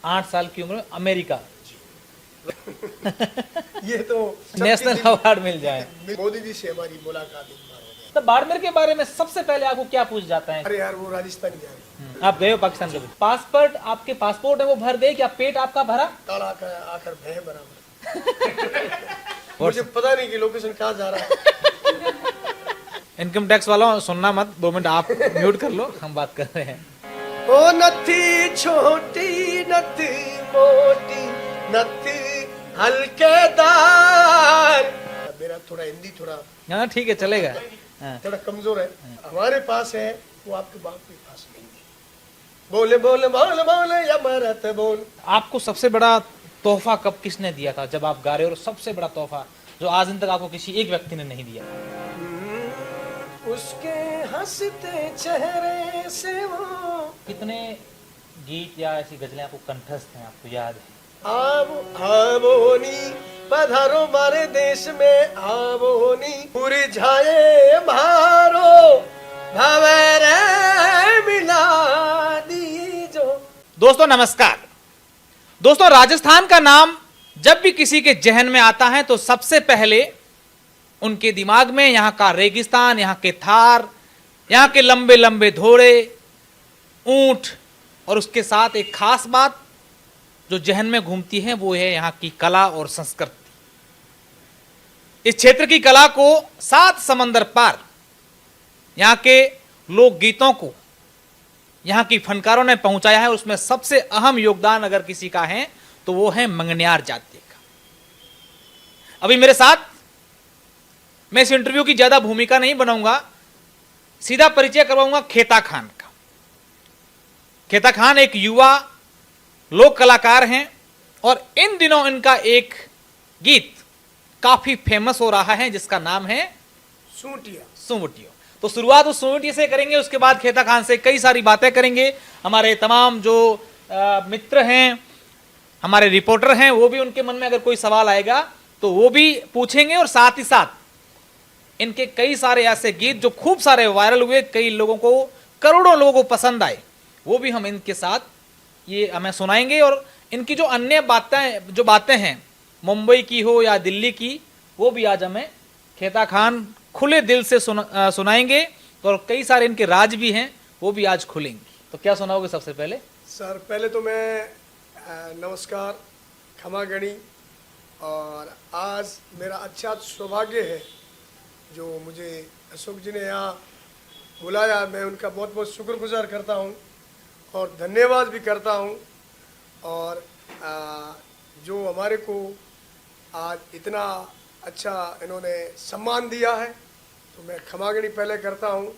8 साल की उम्र में अमेरिका ये तो नेशनल अवार्ड मिल जाए। मोदी जी से हमारी मुलाकात एक बार हो गई। तो बाड़मेर के बारे में सबसे पहले आपको क्या पूछ जाता है? अरे यार वो राजस्थान जा रही, आप गए हो पाकिस्तान कभी? पासपोर्ट आपके पासपोर्ट है वो भर दे, क्या पेट आपका भरा? काला का आकर भय बराबर। मुझे पता नहीं कि लोकेशन कहाँ जा रहा है। इनकम टैक्स वालों सुनना मत, 2 मिनट आप म्यूट कर लो, हम बात कर रहे हैं। ओ नथी छोटी नथी मोटी नथी हल्केदार। मेरा थोड़ा हिंदी थोड़ा हाँ ठीक है, चलेगा। हाँ। थोड़ा कमजोर है। हमारे पास है वो आपके बाप के पास नहीं है। बोले बोले बोले बोले या मरत बोल। आपको सबसे बड़ा तोहफा कब किसने दिया था जब आप गा रहे हो? और सबसे बड़ा तोहफा जो आज दिन तक आपको किसी एक व्यक्ति ने नहीं दिया? उसके हंसते चेहरे से वो। कितने गीत या ऐसी गजलें आपको कंठस्थ हैं, आपको याद है? आवोनी पधारो मारे देश में आवोनी पूरी जाए भारो भवरे मिला दीजो। दोस्तों नमस्कार। दोस्तों राजस्थान का नाम जब भी किसी के जहन में आता है तो सबसे पहले उनके दिमाग में यहाँ का रेगिस्तान, यहाँ के थार, यहाँ के लंबे लंबे घोड़े, ऊंट और उसके साथ एक खास बात जो जहन में घूमती है वो है यहाँ की कला और संस्कृति। इस क्षेत्र की कला को 7 समंदर पार यहाँ के लोकगीतों को यहाँ की फनकारों ने पहुंचाया है। उसमें सबसे अहम योगदान अगर किसी का है तो वो है मंगनियार जाति का। अभी मेरे साथ, मैं इस इंटरव्यू की ज्यादा भूमिका नहीं बनाऊंगा, सीधा परिचय करवाऊंगा खेता खान का। खेता खान एक युवा लोक कलाकार हैं और इन दिनों इनका एक गीत काफी फेमस हो रहा है जिसका नाम है सूटिया। सुवटियो। तो शुरुआत उस सुवटिया से करेंगे, उसके बाद खेता खान से कई सारी बातें करेंगे। हमारे तमाम जो मित्र हैं, हमारे रिपोर्टर हैं, वो भी उनके मन में अगर कोई सवाल आएगा तो वो भी पूछेंगे। और साथ ही साथ इनके कई सारे ऐसे गीत जो खूब सारे वायरल हुए, कई लोगों को, करोड़ों लोगों को पसंद आए, वो भी हम इनके साथ ये हमें सुनाएंगे। और इनकी जो अन्य बातें हैं, मुंबई की हो या दिल्ली की, वो भी आज हमें खेता खान खुले दिल से सुनाएंगे। और कई सारे इनके राज भी हैं, वो भी आज खुलेंगे। तो क्या सुनाओगे सबसे पहले? सर पहले तो मैं नमस्कार, क्षमा गणी। और आज मेरा अच्छा सौभाग्य है जो मुझे अशोक जी ने यहाँ बुलाया। मैं उनका बहुत बहुत शुक्रगुजार करता हूँ और धन्यवाद भी करता हूँ। और जो हमारे को आज इतना अच्छा इन्होंने सम्मान दिया है तो मैं क्षमागणी पहले करता हूँ।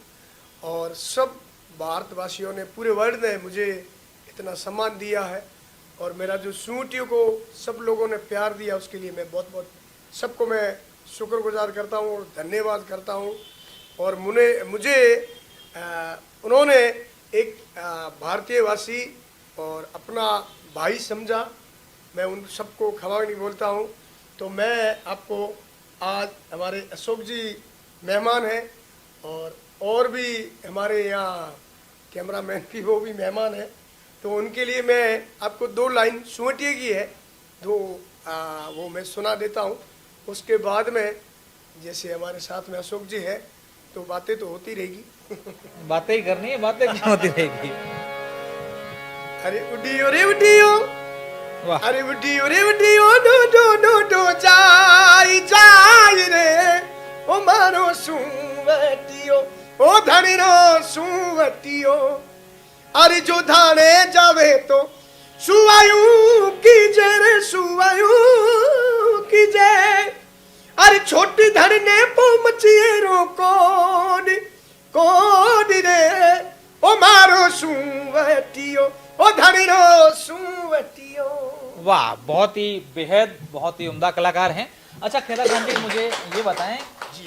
और सब भारतवासियों ने, पूरे वर्ल्ड ने मुझे इतना सम्मान दिया है और मेरा जो सूटियों को सब लोगों ने प्यार दिया उसके लिए मैं बहुत बहुत सबको मैं शुक्रगुजार करता हूँ और धन्यवाद करता हूँ। और मुझे उन्होंने एक भारतीयवासी और अपना भाई समझा। मैं उन सबको क्षमागणी बोलता हूँ। तो मैं आपको आज हमारे अशोक जी मेहमान हैं और भी हमारे यहाँ कैमरामैन भी, वो भी मेहमान हैं। तो उनके लिए मैं आपको 2 लाइन सुवटिया की है, वो मैं सुना देता हूँ। उसके बाद में जैसे हमारे साथ में अशोक जी है तो बातें तो होती रहेगी। बातें ही करनी है, बातें क्यों होती रहेगी? अरे उडियो रे उडियो, वाह। अरे उडियो रे उडियो, डो डो डो डो जाई जाई रे ओ मारो सुवटियो, ओ धनी रो सुवटियो। अरे जो धाने जावे तो सुवायु कीजे रे सुवायु कीजे। अरे छोटी धरने पहुंचिए रो कोड रे ओ मारो सुवटियो, ओ धनी रो सुवटियो। वाह, बहुत ही बेहद, बहुत ही उम्दा कलाकार हैं। अच्छा खेता खान जी, मुझे ये बताएं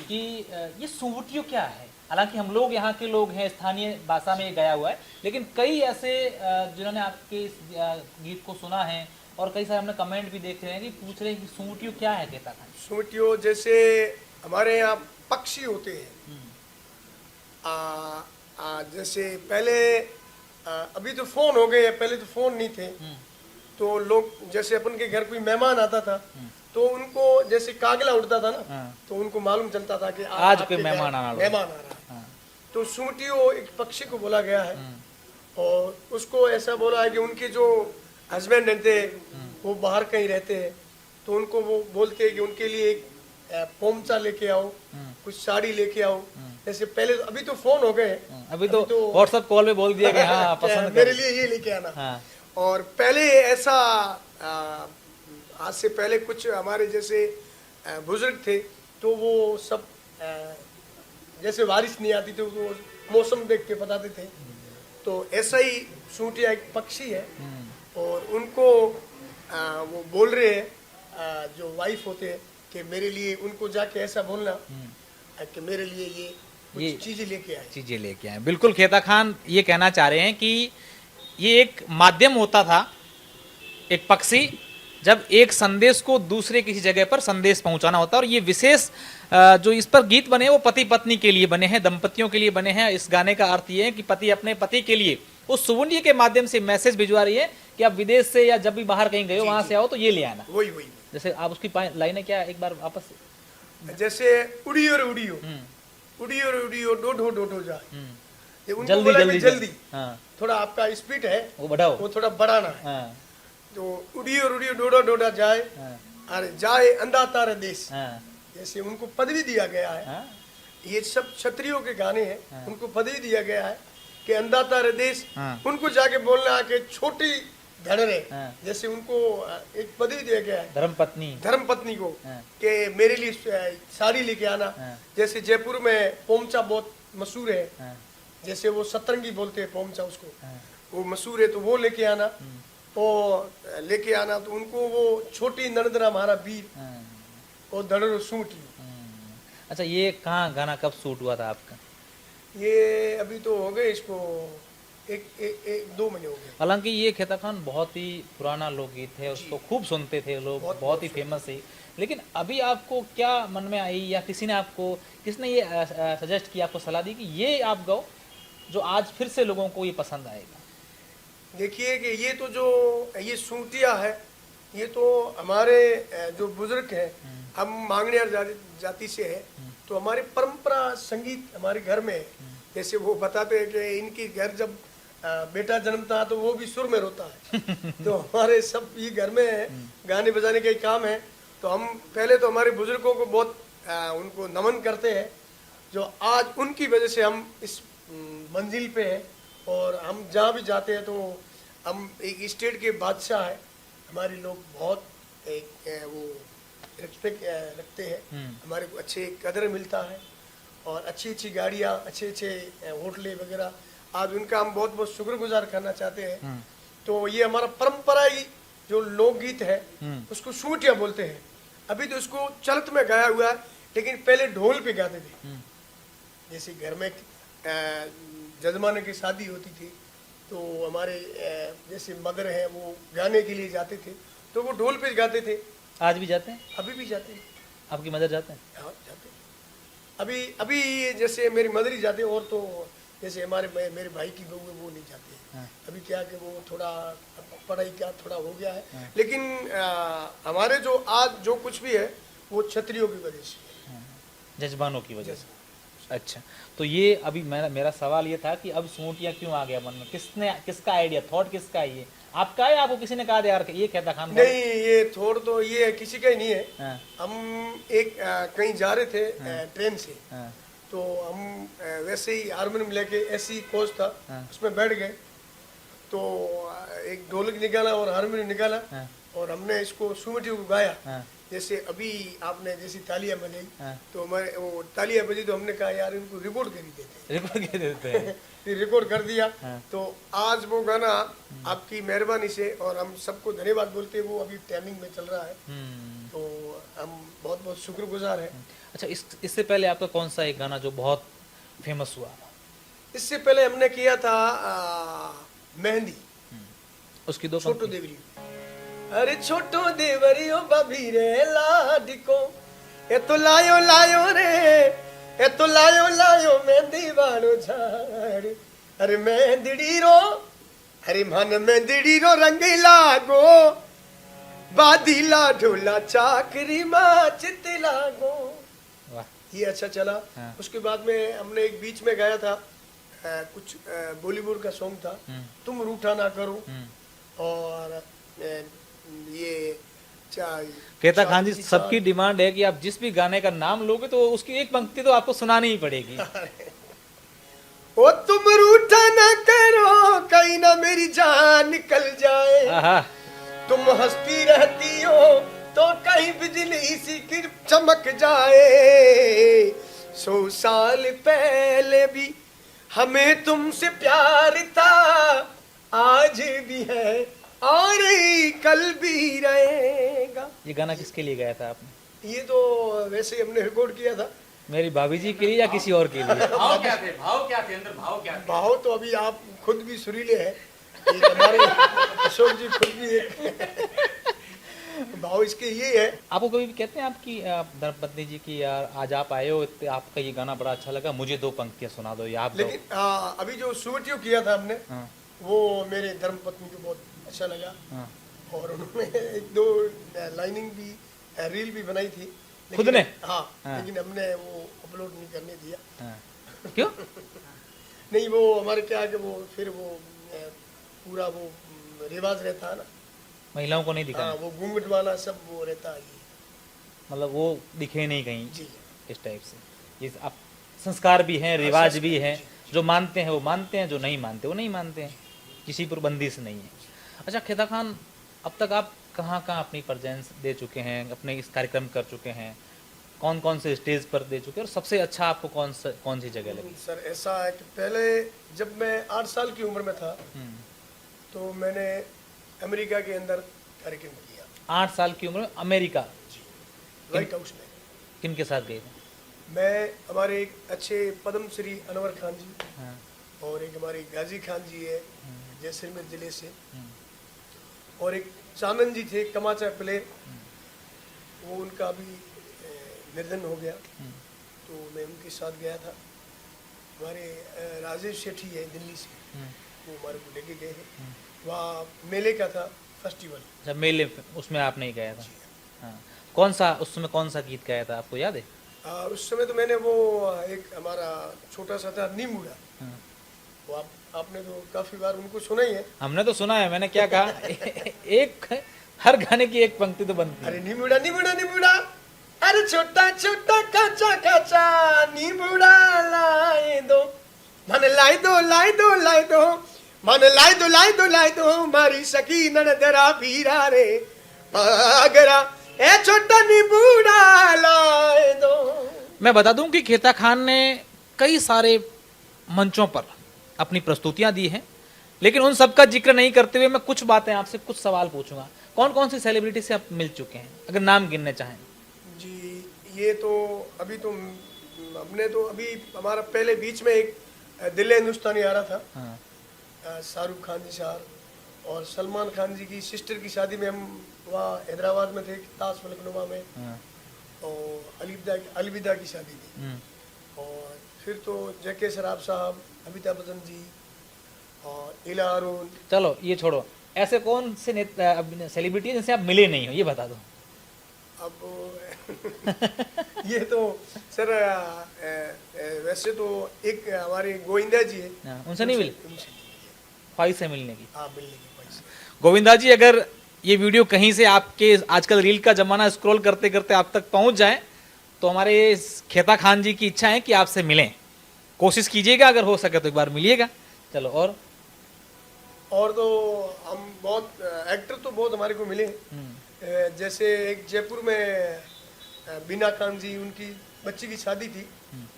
कि ये सुवटियो क्या है? हालांकि हम लोग यहाँ के लोग हैं, स्थानीय भाषा में ये गाया हुआ है, लेकिन कई ऐसे जिन्होंने आपके इस गीत को सुना है और कई सारे हमने कमेंट भी देख रहे हैं कि पूछ रहे हैं कि सुवटियो क्या है खेता खान? सुवटियो जैसे हमारे यहाँ पक्षी होते हैं। जैसे पहले अभी तो फोन हो गए हैं, पहले तो फोन नहीं थे। तो लोग जैसे अपन के घर कोई मेहमान आता था तो उनको जैसे कागला उड़ता था ना, तो उनको मालूम चलता था कि आज आपके कोई घर मेहमान आना मेहमान आ रहा है। तो सूटियो एक पक्षी को बोला गया है और उसको ऐसा बोला है कि उनके जो हस्बैंड रहते हैं वो बाहर कहीं रहते हैं, तो उनको वो बोलते हैं कि उनके लिए एक पोमचा लेके आओ, कुछ साड़ी लेके आओ। जैसे पहले अभी तो फोन हो गए, अभी तो व्हाट्सएप कॉल पे बोल दिया कि हाँ पसंद मेरे लिए ये लेके आना। हाँ। और पहले ऐसा आज से पहले कुछ हमारे जैसे बुजुर्ग थे तो वो सब जैसे बारिश नहीं आती तो वो मौसम देख के बताते थे। तो ऐसा ही सूटिया एक पक्षी है और उनको वो बोल रहे हैं जो वाइफ होते हैं कि मेरे लिए, उनको जाके ऐसा बोलना कि मेरे लिए ये कुछ चीजें लेके आए, चीजें लेके आए। बिल्कुल खेता खान ये कहना चाह रहे हैं कि ये एक माध्यम होता था, एक पक्षी जब एक संदेश को दूसरे किसी जगह पर संदेश पहुंचाना होता है। और ये विशेष जो इस पर गीत बने वो पति पत्नी के लिए बने हैं, दंपतियों के लिए बने हैं। इस गाने का अर्थ ये है कि पति अपने पति के लिए उस सुवर्ण के माध्यम से मैसेज भिजवा रही है कि आप विदेश से या जब भी बाहर कहीं गए हो वहां से आओ तो ये ले आना। वही जैसे आप उसकी लाइनें क्या एक बार वापस, जैसे उड़ियो रे उड़ियो, उड़ियो रे उड़ियो, डोडो डोडो जाए। ये उनको जल्दी बोला जल्दी कि जल्दी, हाँ, थोड़ा आपका स्पीड है वो बढ़ाओ, वो थोड़ा बढ़ाना है। हाँ, तो उड़ियो उड़ियो डोडा डोडा जाए, हाँ, अरे जाए अंधा तारे देश, हाँ, जैसे उनको पदवी दिया गया है। हाँ, ये सब क्षत्रियों के गाने हैं, उनको पदवी दिया गया है कि अंधा तारे देश। हाँ। उनको जाके बोलना है कि छोटी धड़रे, हाँ। जैसे उनको एक पदवी दिया गया है धर्मपत्नी, धर्म पत्नी को हाँ। कि मेरे लिए साड़ी लेके आना। हाँ। जैसे जयपुर में पोमचा बहुत मशहूर है, हाँ, जैसे वो सतरंगी बोलते हैं पोमचा उसको, हाँ, वो मशहूर है, तो वो लेके आना। तो लेके आना तो उनको वो छोटी नंदरा हमारा वीर हाँ, और धड़रो सूटी। अच्छा ये कहाँ गाना कब शूट हुआ था आपका? ये अभी तो हो गए इसको एक 2 महीने हो गए। हालांकि ये खेता खान बहुत ही पुराना लोकगीत है, उसको खूब सुनते थे लोग, बहुत ही फेमस है। लेकिन अभी आपको क्या मन में आई या किसी ने आपको, किसने ये सजेस्ट किया, आपको सलाह दी कि ये आप गाओ जो आज फिर से लोगों को ये पसंद आएगा? देखिए कि ये तो जो ये सूटिया है, ये तो हमारे जो बुजुर्ग हैं, हम मांगनेर जाति से है, तो हमारी परंपरा संगीत हमारे घर में है। जैसे वो बताते हैं कि इनके घर जब बेटा जन्मता है तो वो भी सुर में रोता है। तो हमारे सब ये घर में है, गाने बजाने का ही काम है। तो हम पहले तो हमारे बुजुर्गों को बहुत उनको नमन करते हैं, जो आज उनकी वजह से हम इस मंजिल पे हैं। और हम जहाँ भी जाते हैं तो हम एक स्टेट के बादशाह है, हमारे लोग बहुत एक वो रिस्पेक्ट रखते हैं, हमारे को अच्छे कदर मिलता है और अच्छी अच्छी गाड़ियाँ, अच्छे अच्छे होटलें वगैरह, आज उनका हम बहुत बहुत शुक्रगुजार करना चाहते हैं। तो ये हमारा परंपराई जो लोकगीत है उसको सूटिया बोलते हैं। अभी तो उसको चलत में गाया हुआ है, लेकिन पहले ढोल पे गाते थे। जैसे घर में जजमाने की शादी होती थी तो हमारे जैसे मदर हैं वो गाने के लिए जाते थे तो वो ढोल पे गाते थे। आज भी जाते हैं? अभी भी जाते हैं। आपकी मदर जाते हैं? हाँ जाते हैं। अभी जैसे मेरी मदर ही जाते हैं, और तो जैसे हमारे मेरे भाई की बहू है वो नहीं जाते हैं। हाँ। अभी क्या कि वो थोड़ा पढ़ाई का थोड़ा हो गया है। हाँ। लेकिन हमारे जो आज जो कुछ भी है वो क्षत्रियों की वजह से, जजमानों की वजह से। अच्छा, तो ये अभी मेरा सवाल ये था कि अब सूटिया क्यों आ गया मन में? किसका आइडिया, थॉट किसका है? ये आपका है, आपको किसी ने कहा यार ये खेता खान? नहीं, ये थॉट तो ये किसी का ही नहीं है। हाँ। हम एक कहीं जा रहे थे ट्रेन से, हाँ। तो हम वैसे ही हारमोनियम लेके ऐसी कोच था, उसमें बैठ गए तो एक ढोलक निकाला और हारमोनियम निकाला और हमने इसको सुमटियों को गाया। जैसे अभी आपने जैसी तालियां बजाई तो हमारे वो तालियां बजी तो हमने कहा यार इनको रिकॉर्ड कर ही देते, रिकॉर्ड कर देते हैं। फिर रिकॉर्ड कर दिया। तो आज वो गाना आपकी मेहरबानी से और हम सबको धन्यवाद बोलते हैं, वो अभी ट्रेनिंग में चल रहा है। तो हम बहुत बहुत शुक्रगुजार हैं। अच्छा, इससे पहले आपका कौन सा एक गाना जो बहुत फेमस हुआ? इससे पहले हमने किया था मेहंदी, उसकी 2 छोटो देवरी। अरे छोटो देवरियो बबी रे लाडिको, ए तो लायो लायो रे, ए तो लायो लायो मेहंदी वालो झाड़। अरे मेहंदी रो अरे मन में दिड़ी रो रंग लागो, बादीला ढोला चाकरी माँ चित लागो। वाह। ये अच्छा चला। हाँ। उसके बाद में हमने एक बीच में गाया था, कुछ बॉलीवुड का सॉन्ग था, तुम रूठा ना करो। और ये कहता खान जी, सबकी डिमांड है कि आप जिस भी गाने का नाम लोगे तो उसकी एक पंक्ति तो आपको सुनानी ही पड़ेगी। ओ तुम रूठा ना करो, कहीं ना मेरी जान निकल जाए। आहा। तुम हंसती रहती हो तो कहीं बिजली सी गिर चमक जाए। 100 साल पहले भी हमें तुमसे प्यार था, आज भी है और कल भी रहेगा। ये गाना किसके लिए गाया था आपने? ये तो वैसे हमने रिकॉर्ड किया था। मेरी भाभी जी के लिए या किसी और के लिए? भाव क्या थे? भाव क्या थे? अंदर भाव क्या थे? भाव तो अभी आप खुद भी सुरीले हैं, हमारे अशोक जी खुद भी एक भाव इसके ये है। आपको कभी भी कहते हैं आपकी धर्मपत्नी जी की, यार आज आप आए हो, आपका ये गाना बड़ा अच्छा लगा, मुझे 2 पंक्तियां सुना दो या आप? लेकिन अभी जो सुवटियो किया था हमने, हाँ। वो मेरे धर्मपत्नी को बहुत अच्छा लगा। हाँ। और उन्होंने 1-2 लाइनिंग भी, रील भी बनाई थी खुद ने? हाँ। हाँ। लेकिन हमने वो अपलोड नहीं करने दिया। हाँ। क्यों? नहीं, वो हमारे क्या है कि वो फिर वो पूरा वो रिवाज रहता है ना, महिलाओं को नहीं दिखाना। हाँ, वो घूंघट वाला सब वो रहता है। मतलब वो दिखे नहीं कहीं जी। इस टाइप से। ये आप संस्कार भी हैं, रिवाज भी हैं, जो मानते हैं वो मानते हैं, जो नहीं मानते वो नहीं मानते हैं, किसी पर बंदिश नहीं है। अच्छा खेता खान, अब तक आप कहाँ कहाँ अपनी प्रेजेंस दे चुके हैं, अपने इस कार्यक्रम कर चुके हैं, कौन कौन से स्टेज पर दे चुके हैं, और सबसे अच्छा आपको कौन सी जगह लगी? सर ऐसा है कि पहले जब मैं 8 साल की उम्र में था, तो मैंने अमेरिका के अंदर कार्यक्रम किया। 8 साल की उम्र में अमेरिका? जी, व्हाइट हाउस में। किन के साथ गए थे? मैं, हमारे एक अच्छे पद्म श्री अनवर खान जी, हाँ। और एक हमारे गाजी खान जी है जैसलमेर जिले से, और एक चानन जी थे कमाचा प्लेयर, वो उनका अभी निर्धन हो गया, तो मैं उनके साथ गया था। हमारे राजेश सेठी है दिल्ली से, वो हमारे को लेके गए हैं। वहाँ मेले का था फेस्टिवल। जब मेले उसमें आप नहीं गया था? हाँ। कौन सा उस समय कौन सा गीत गाया था, आपको याद है? उस समय तो मैंने वो एक हमारा छोटा सा था नीमूड़ा, वो आपने तो काफी बार उनको सुना ही है। हमने तो सुना है, मैंने क्या कहा एक हर गाने की एक पंक्ति तो बनती है। अरे नीमूड़ा नीमूड़ा नीमूड़ा, अरे छोटा छोटा काचा काचा नीमूड़ा लाए दो, मन लाई दो लाई दो लाई दो, मन लाई दो लाई दो लाई दो, मारी सकी ननदरा भीरा रे मगरा, ए छोटा नीमूड़ा लाए दो। मैं बता दूं कि खेता खान ने कई सारे मंचों पर अपनी प्रस्तुतियां दी हैं, लेकिन उन सब का जिक्र नहीं करते हुए मैं कुछ बातें आपसे, कुछ सवाल पूछूंगा। कौन कौन सी सेलिब्रिटी से आप मिल चुके हैं, अगर नाम गिनने चाहें? जी, ये तो अभी तो हमने तो अभी हमारा पहले बीच में एक दिल हिंदुस्तानी आ रहा था। हाँ। शाहरुख खान जी साहब और सलमान खान जी की सिस्टर की शादी में हम वहाँ हैदराबाद में थे, ताज फलकनुमा में। हाँ। और अलविदा की शादी थी। और फिर तो जैके सराफ साहब, अमिताभ बच्चन जी और इला अरुण। चलो ये छोड़ो, ऐसे कौन से सेलिब्रिटी जिनसे आप मिले नहीं हो, ये बता दो। अब ये तो सर वैसे तो एक हमारे गोविंदा जी है। हाँ, उनसे नहीं मिले? ख्वाहिश है मिलने की? हाँ, मिलने की ख्वाहिश। गोविंदा जी, अगर ये वीडियो कहीं से आपके, आजकल रील का जमाना, स्क्रॉल करते करते आप तक पहुंच जाए, तो हमारे खेता खान जी की इच्छा है कि आपसे मिलें। कोशिश कीजिएगा, अगर हो सके तो एक बार मिलिएगा। चलो, और तो हम बहुत एक्टर तो बहुत हमारे को मिले, जैसे एक जयपुर में बीना खान जी, उनकी बच्ची की शादी थी,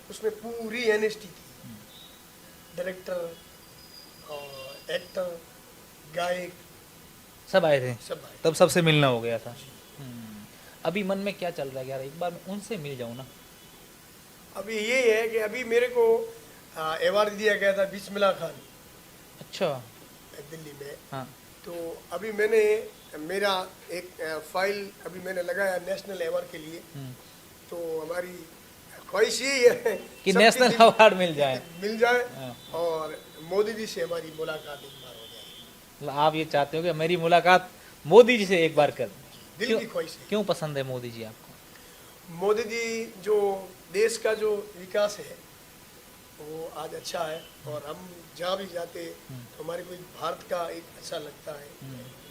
उसमें पूरी एनएसटी थी, डायरेक्टर और एक्टर, गायक सब आए थे, सब आए। तब सबसे मिलना हो गया था। अभी मन में क्या चल रहा है यार, एक बार मैं उनसे मिल जाऊं ना? अभी ये है कि अभी मेरे को अवार्ड दिया गया था बिस्मिल्लाह खान। अच्छा। दिल्ली में। हाँ। तो अभी मैंने मेरा एक फाइल अभी मैंने लगाया नेशनल अवार्ड के लिए। तो हमारी ख्वाहिश यही है कि नेशनल अवार्ड मिल जाए। मिल जाए और मोदी जी से हमारी मुलाकात एक बार हो जाए। मतलब आप ये चाहते हो कि मेरी मुलाकात मोदी जी से एक बार कर दें। दिल की ख्वाहिश है। क्यों पसंद है मोदी जी आपको? मोदी जी जो देश का जो विकास है वो आज अच्छा है, और हम जहाँ भी जाते तो हमारे को भारत का एक अच्छा लगता है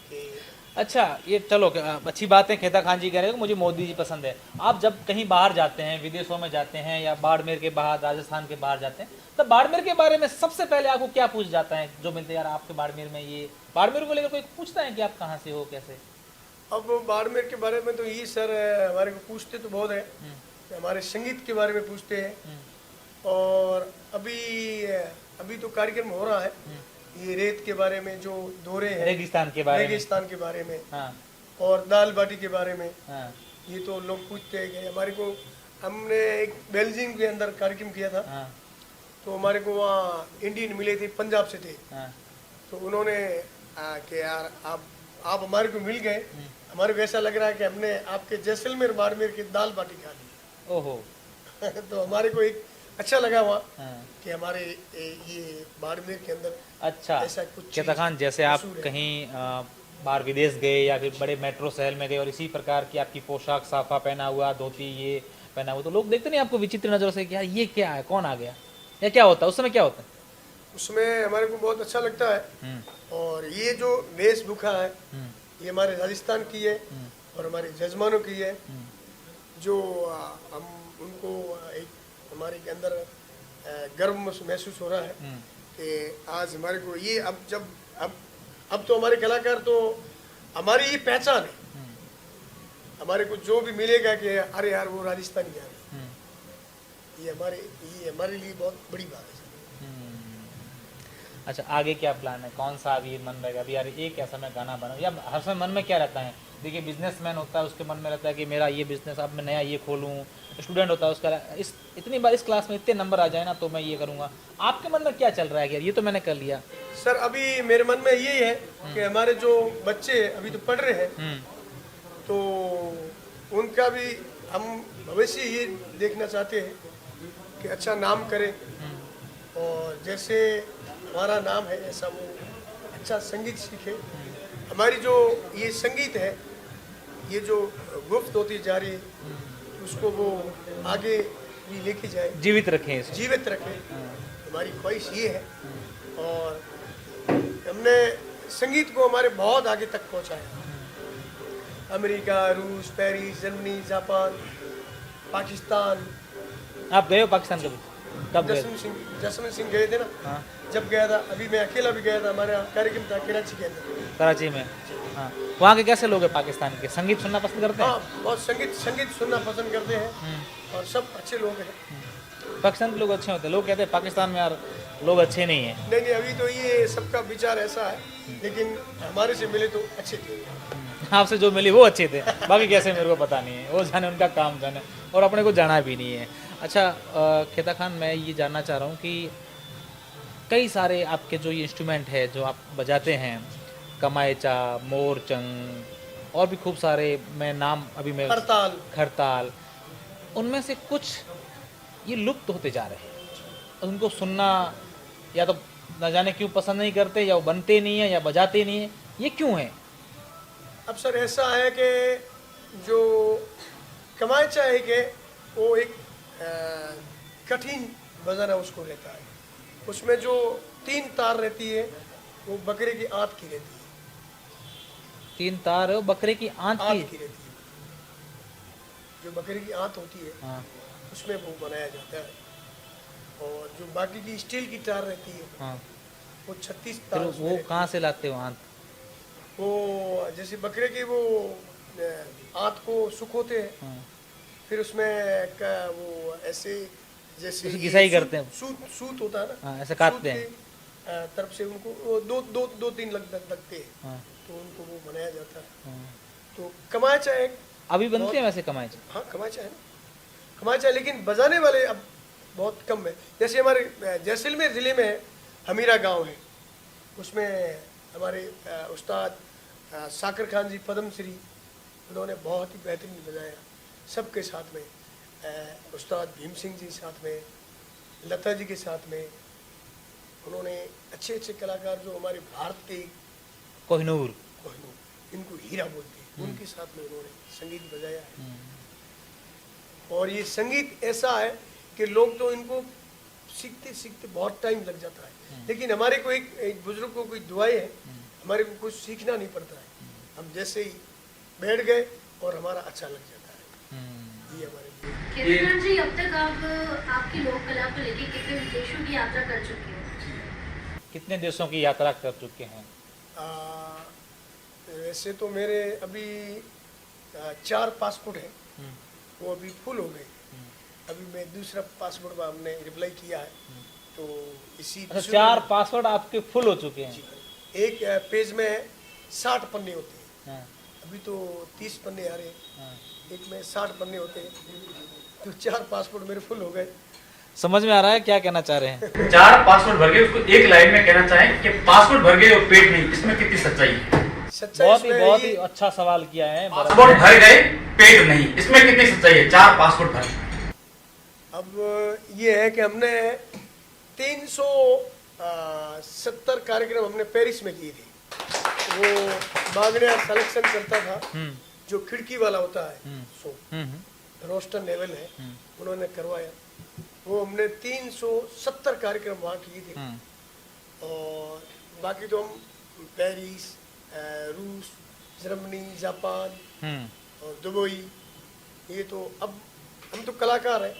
कि अच्छा, ये चलो अच्छी बात है, खेता खान जी कह रहे हो कि मुझे मोदी जी पसंद है। आप जब कहीं बाहर जाते हैं, विदेशों में जाते हैं या बाड़मेर के बाहर, राजस्थान के बाहर जाते हैं, तब बाड़मेर के बारे में सबसे पहले आपको क्या पूछ जाता है जो मिलते हैं? यार आपके बाड़मेर में ये, बाड़मेर को लेकर कोई पूछता है कि आप कहाँ से हो, कैसे? अब बाड़मेर के बारे में तो ये सर हमारे को पूछते तो बहुत है, हमारे संगीत के बारे में पूछते हैं, और अभी तो कार्यक्रम हो रहा है ये रेत के बारे में जो दौरे हैं, रेगिस्तान के बारे में, हाँ, और दाल बाटी के बारे में, हाँ, ये तो लोग पूछते हैं कि हमारे को, हमने एक बेल्जियम के अंदर कार्यक्रम किया था, हाँ, तो हमारे को वहाँ इंडियन मिले थे, पंजाब से थे, हाँ, तो उन्होंने कि यार आप हमारे को मिल गए, हमारे को ऐसा लग रहा है कि हमने आपके जैसलमेर बाड़मेर की दाल बाटी खा ली। ओहो। तो हमारे को एक अच्छा लगा वहाँ हाँ। कि हमारे ये बाड़मेर के अंदर अच्छा, ऐसा कुछ खेता चीज़ खान, जैसे आप मशहूर है। कहीं बाहर विदेश गए या फिर बड़े मेट्रो शहर में गए और इसी प्रकार की आपकी पोशाक, साफा पहना हुआ, धोती ये पहना हुआ, तो लोग देखते नहीं आपको विचित्र नजरों से कि यार ये क्या है, कौन आ गया, या क्या होता है उस समय, क्या होता है? उसमें हमारे को बहुत अच्छा लगता है, और ये जो वेशभूषा है ये हमारे राजस्थान की है और हमारे जजमानों की है, जो हम उनको एक हमारे के अंदर गर्व महसूस हो रहा है कि आज हमारे को ये अब तो हमारे कलाकार तो हमारी ये पहचान है, हमारे को जो भी मिलेगा कि अरे यार वो राजस्थानी है, ये हमारे लिए बहुत बड़ी बात है। अच्छा, आगे क्या प्लान है, कौन सा अभी मन रहेगा अभी, यार एक ऐसा मैं गाना बनाऊं, या हर समय मन में क्या रहता है? देखिए, बिजनेसमैन होता है उसके मन में रहता है कि मेरा ये बिजनेस, अब मैं नया ये खोलूं, स्टूडेंट होता है उसका इतनी बार इस क्लास में इतने नंबर आ जाए ना तो मैं ये करूंगा। आपके मन में क्या चल रहा है कि यार ये तो मैंने कर लिया? सर अभी मेरे मन में यही है कि हमारे जो बच्चे अभी तो पढ़ रहे हैं, तो उनका भी हम भविष्य ये देखना चाहते हैं कि अच्छा नाम करें, और जैसे हमारा नाम है ऐसा वो अच्छा संगीत सीखे। हमारी जो ये संगीत है, ये जो गुफ्त होती जा रही है, उसको वो आगे भी लेके जाए, जीवित रखें इसको। जीवित रखें, हमारी ख्वाहिश ये है। और हमने संगीत को हमारे बहुत आगे तक पहुंचाया, अमेरिका, रूस, पेरिस, जर्मनी, जापान, पाकिस्तान। आप गए हो पाकिस्तान कभी? कब गए? जसवंत सिंह गए थे ना, हाँ, जब गया था, अभी मैं अकेला भी गया था, हमारा कार्यक्रम था कराची के अंदर। कराची में, हाँ। वहाँ के कैसे लोग हैं पाकिस्तान के, संगीत सुनना पसंद करते हैं? हाँ, बहुत संगीत सुनना पसंद करते हैं, और सब अच्छे लोग हैं। पाकिस्तान के लोग अच्छे होते हैं, लोग कहते हैं पाकिस्तान में यार लोग अच्छे नहीं हैं। नहीं, अभी तो ये सबका विचार ऐसा है, लेकिन हमारे से मिले तो अच्छे थे। आपसे जो मिली वो अच्छे थे, बाकी कैसे मेरे को पता नहीं है, वो जाने, उनका काम जाने, और अपने को जाना भी नहीं है। अच्छा खेता खान, मैं ये जानना चाह रहा हूँ कि कई सारे आपके जो ये इंस्ट्रूमेंट है जो आप बजाते हैं, कमायचा, मोरचंग, और भी खूब सारे, मैं नाम अभी मैं खरताल, उनमें से कुछ ये लुप्त होते जा रहे हैं, उनको सुनना या तो न जाने क्यों पसंद नहीं करते, या वो बनते नहीं है या बजाते नहीं है, ये क्यों है? अब सर ऐसा है कि जो कमायचा है कि वो एक कठिन बजाना उसको रहता है, उसमें जो 3 तार रहती है वो बकरे की आंत की रहती है। 3 तार है, बकरे की आंत की रहती है, जो बकरे की आंत होती है, हाँ, उसमें वो बनाया जाता है। और जो बाकी की स्टील की तार रहती है, हाँ, वो 36 फिर तार। वो कहाँ से लाते हो आंत? वो जैसे बकरे की वो आंत को सुखोते हैं, हाँ, फिर उसमें वो ऐसे जैसे घिसाई करते हैं, सूत होता है ना, हाँ, ऐसे काटते हैं, तरफ से उनको वो दो तीन लगते हैं, हाँ, तो उनको वो बनाया जाता है। हाँ। तो कमायचा एक अभी बनते हैं वैसे कमायचे? हाँ, कमायचा है, कमायचा, लेकिन बजाने वाले अब बहुत कम है। जैसे हमारे जैसलमेर ज़िले में हमीरा गांव है, उसमें हमारे उस्ताद साकर खान जी पद्मश्री, उन्होंने बहुत ही बेहतरीन बजाया, सबके साथ में उस्ताद भीम सिंह जी साथ में, लता जी के साथ में, उन्होंने अच्छे कलाकार जो हमारे भारत के कोहिनूर। इनको हीरा बोलते हैं, उनके साथ में उन्होंने संगीत बजाया है। और ये संगीत ऐसा है कि लोग तो इनको सीखते सीखते बहुत टाइम लग जाता है, लेकिन हमारे को एक बुजुर्ग को कोई दुआएं है, हमारे को कुछ सीखना नहीं पड़ता है, हम जैसे ही बैठ गए और हमारा अच्छा लग जाता है। ये हमारे कीर्तन जी, अब तक आप आपकी लोक कला को लेकर कितने विदेशों की यात्रा कर चुके हो? कितने देशों की यात्रा कर चुके हैं? वैसे तो मेरे अभी 4 पासपोर्ट हैं, वो अभी फुल हो गए। अभी मैं दूसरा पासपोर्ट में हमने रिप्लाई किया है, तो इसी अच्छा, 4 पासवर्ड आपके फुल हो चुके हैं। एक पेज में 60 पन्ने होते हैं, हाँ, अभी तो 30 पन्ने आ रहे हैं, हाँ। एक में 60 पन्ने होते हैं, तो 4 पासपोर्ट मेरे फुल हो गए। समझ में आ रहा है क्या कहना चाह रहे हैं? 4 पासपोर्ट भर गए, उसको एक लाइन में कहना चाहें कि पासपोर्ट भर गए और पेट नहीं, इसमें कितनी सच्चाई है? सच्चाई बहुत इसमें ही अच्छा सवाल किया है। पासपोर्ट भर गए, पेट नहीं, इसमें कितनी सच्चाई है? 4 पासपोर्ट भर। अब ये है कि हमने 370 कार्यक्रम हमने पेरिस में किए थे। वो मांगड़िया सिलेक्शन करता था, जो खिड़की वाला होता है, सो रोस्टर लेवल है, उन्होंने करवाया। वो हमने 370 कार्यक्रम वहाँ किए थे। और बाकी तो हम पेरिस, रूस, जर्मनी, जापान और दुबई, ये तो अब हम तो कलाकार हैं,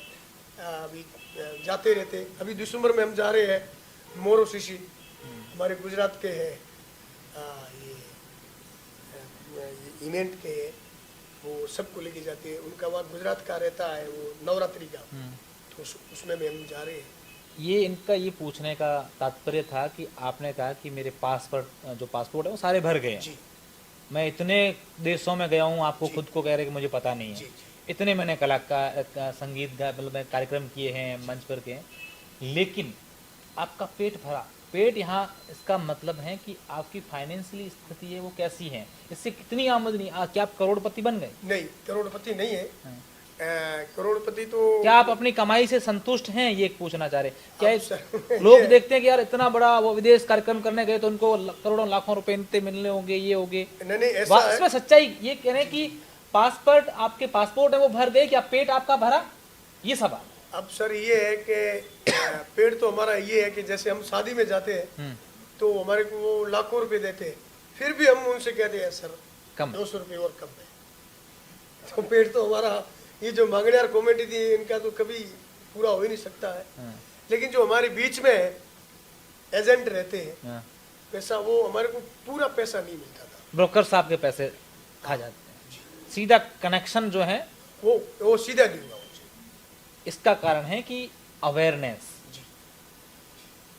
अभी जाते रहते। अभी दिसंबर में हम जा रहे हैं मोरोशिशी, हमारे गुजरात के हैं, ये इवेंट के हैं, वो सबको लेके जाते हैं। उनका वहाँ गुजरात का रहता है वो नवरात्रि का, तो उसमें भी हम जा रहे हैं। ये इनका ये पूछने का तात्पर्य था कि आपने कहा कि मेरे पासपोर्ट जो पासपोर्ट है वो सारे भर गए हैं, जी मैं इतने देशों में गया हूँ, आपको खुद को कह रहे कि मुझे पता नहीं जी है, जी इतने मैंने कलाकार संगीत का मतलब मैं कार्यक्रम किए हैं मंच पर के, लेकिन आपका पेट भरा। पेट यहाँ इसका मतलब है कि आपकी फाइनेंशियली स्थिति है वो कैसी है, इससे कितनी आमदनी, क्या आप करोड़पति बन गए? नहीं, करोड़पति नहीं है। करोड़पति तो क्या आप अपनी कमाई से संतुष्ट हैं, ये पूछना चाह रहे हैं? क्या सर, लोग देखते हैं कि यार इतना बड़ा वो विदेश कार्यक्रम करने गए तो उनको करोड़ों लाखों रुपए इतने मिलने होंगे, ये होंगे। नहीं ऐसा है। इसमें सच्चाई ये कह रहे हैं कि पासपोर्ट आपके पासपोर्ट है वो भर गए, क्या पेट आपका भरा? ये सवाल। अब सर ये है कि पेट तो हमारा ये है कि जैसे हम शादी में जाते हैं तो हमारे को वो लाखों रुपए देते हैं, फिर भी हम उनसे कहते हैं सर कम 200 रुपये और कम है। तो पेट तो हमारा, ये जो मांगड़ियार कॉमेडी थी इनका तो कभी पूरा हो ही नहीं सकता है। लेकिन जो हमारे बीच में एजेंट रहते हैं पैसा, वो हमारे को पूरा पैसा नहीं मिलता था। ब्रोकर साहब के पैसे खा जाते हैं, सीधा कनेक्शन जो है वो सीधा नहीं हुआ मुझे। इसका कारण है कि अवेयरनेस। जी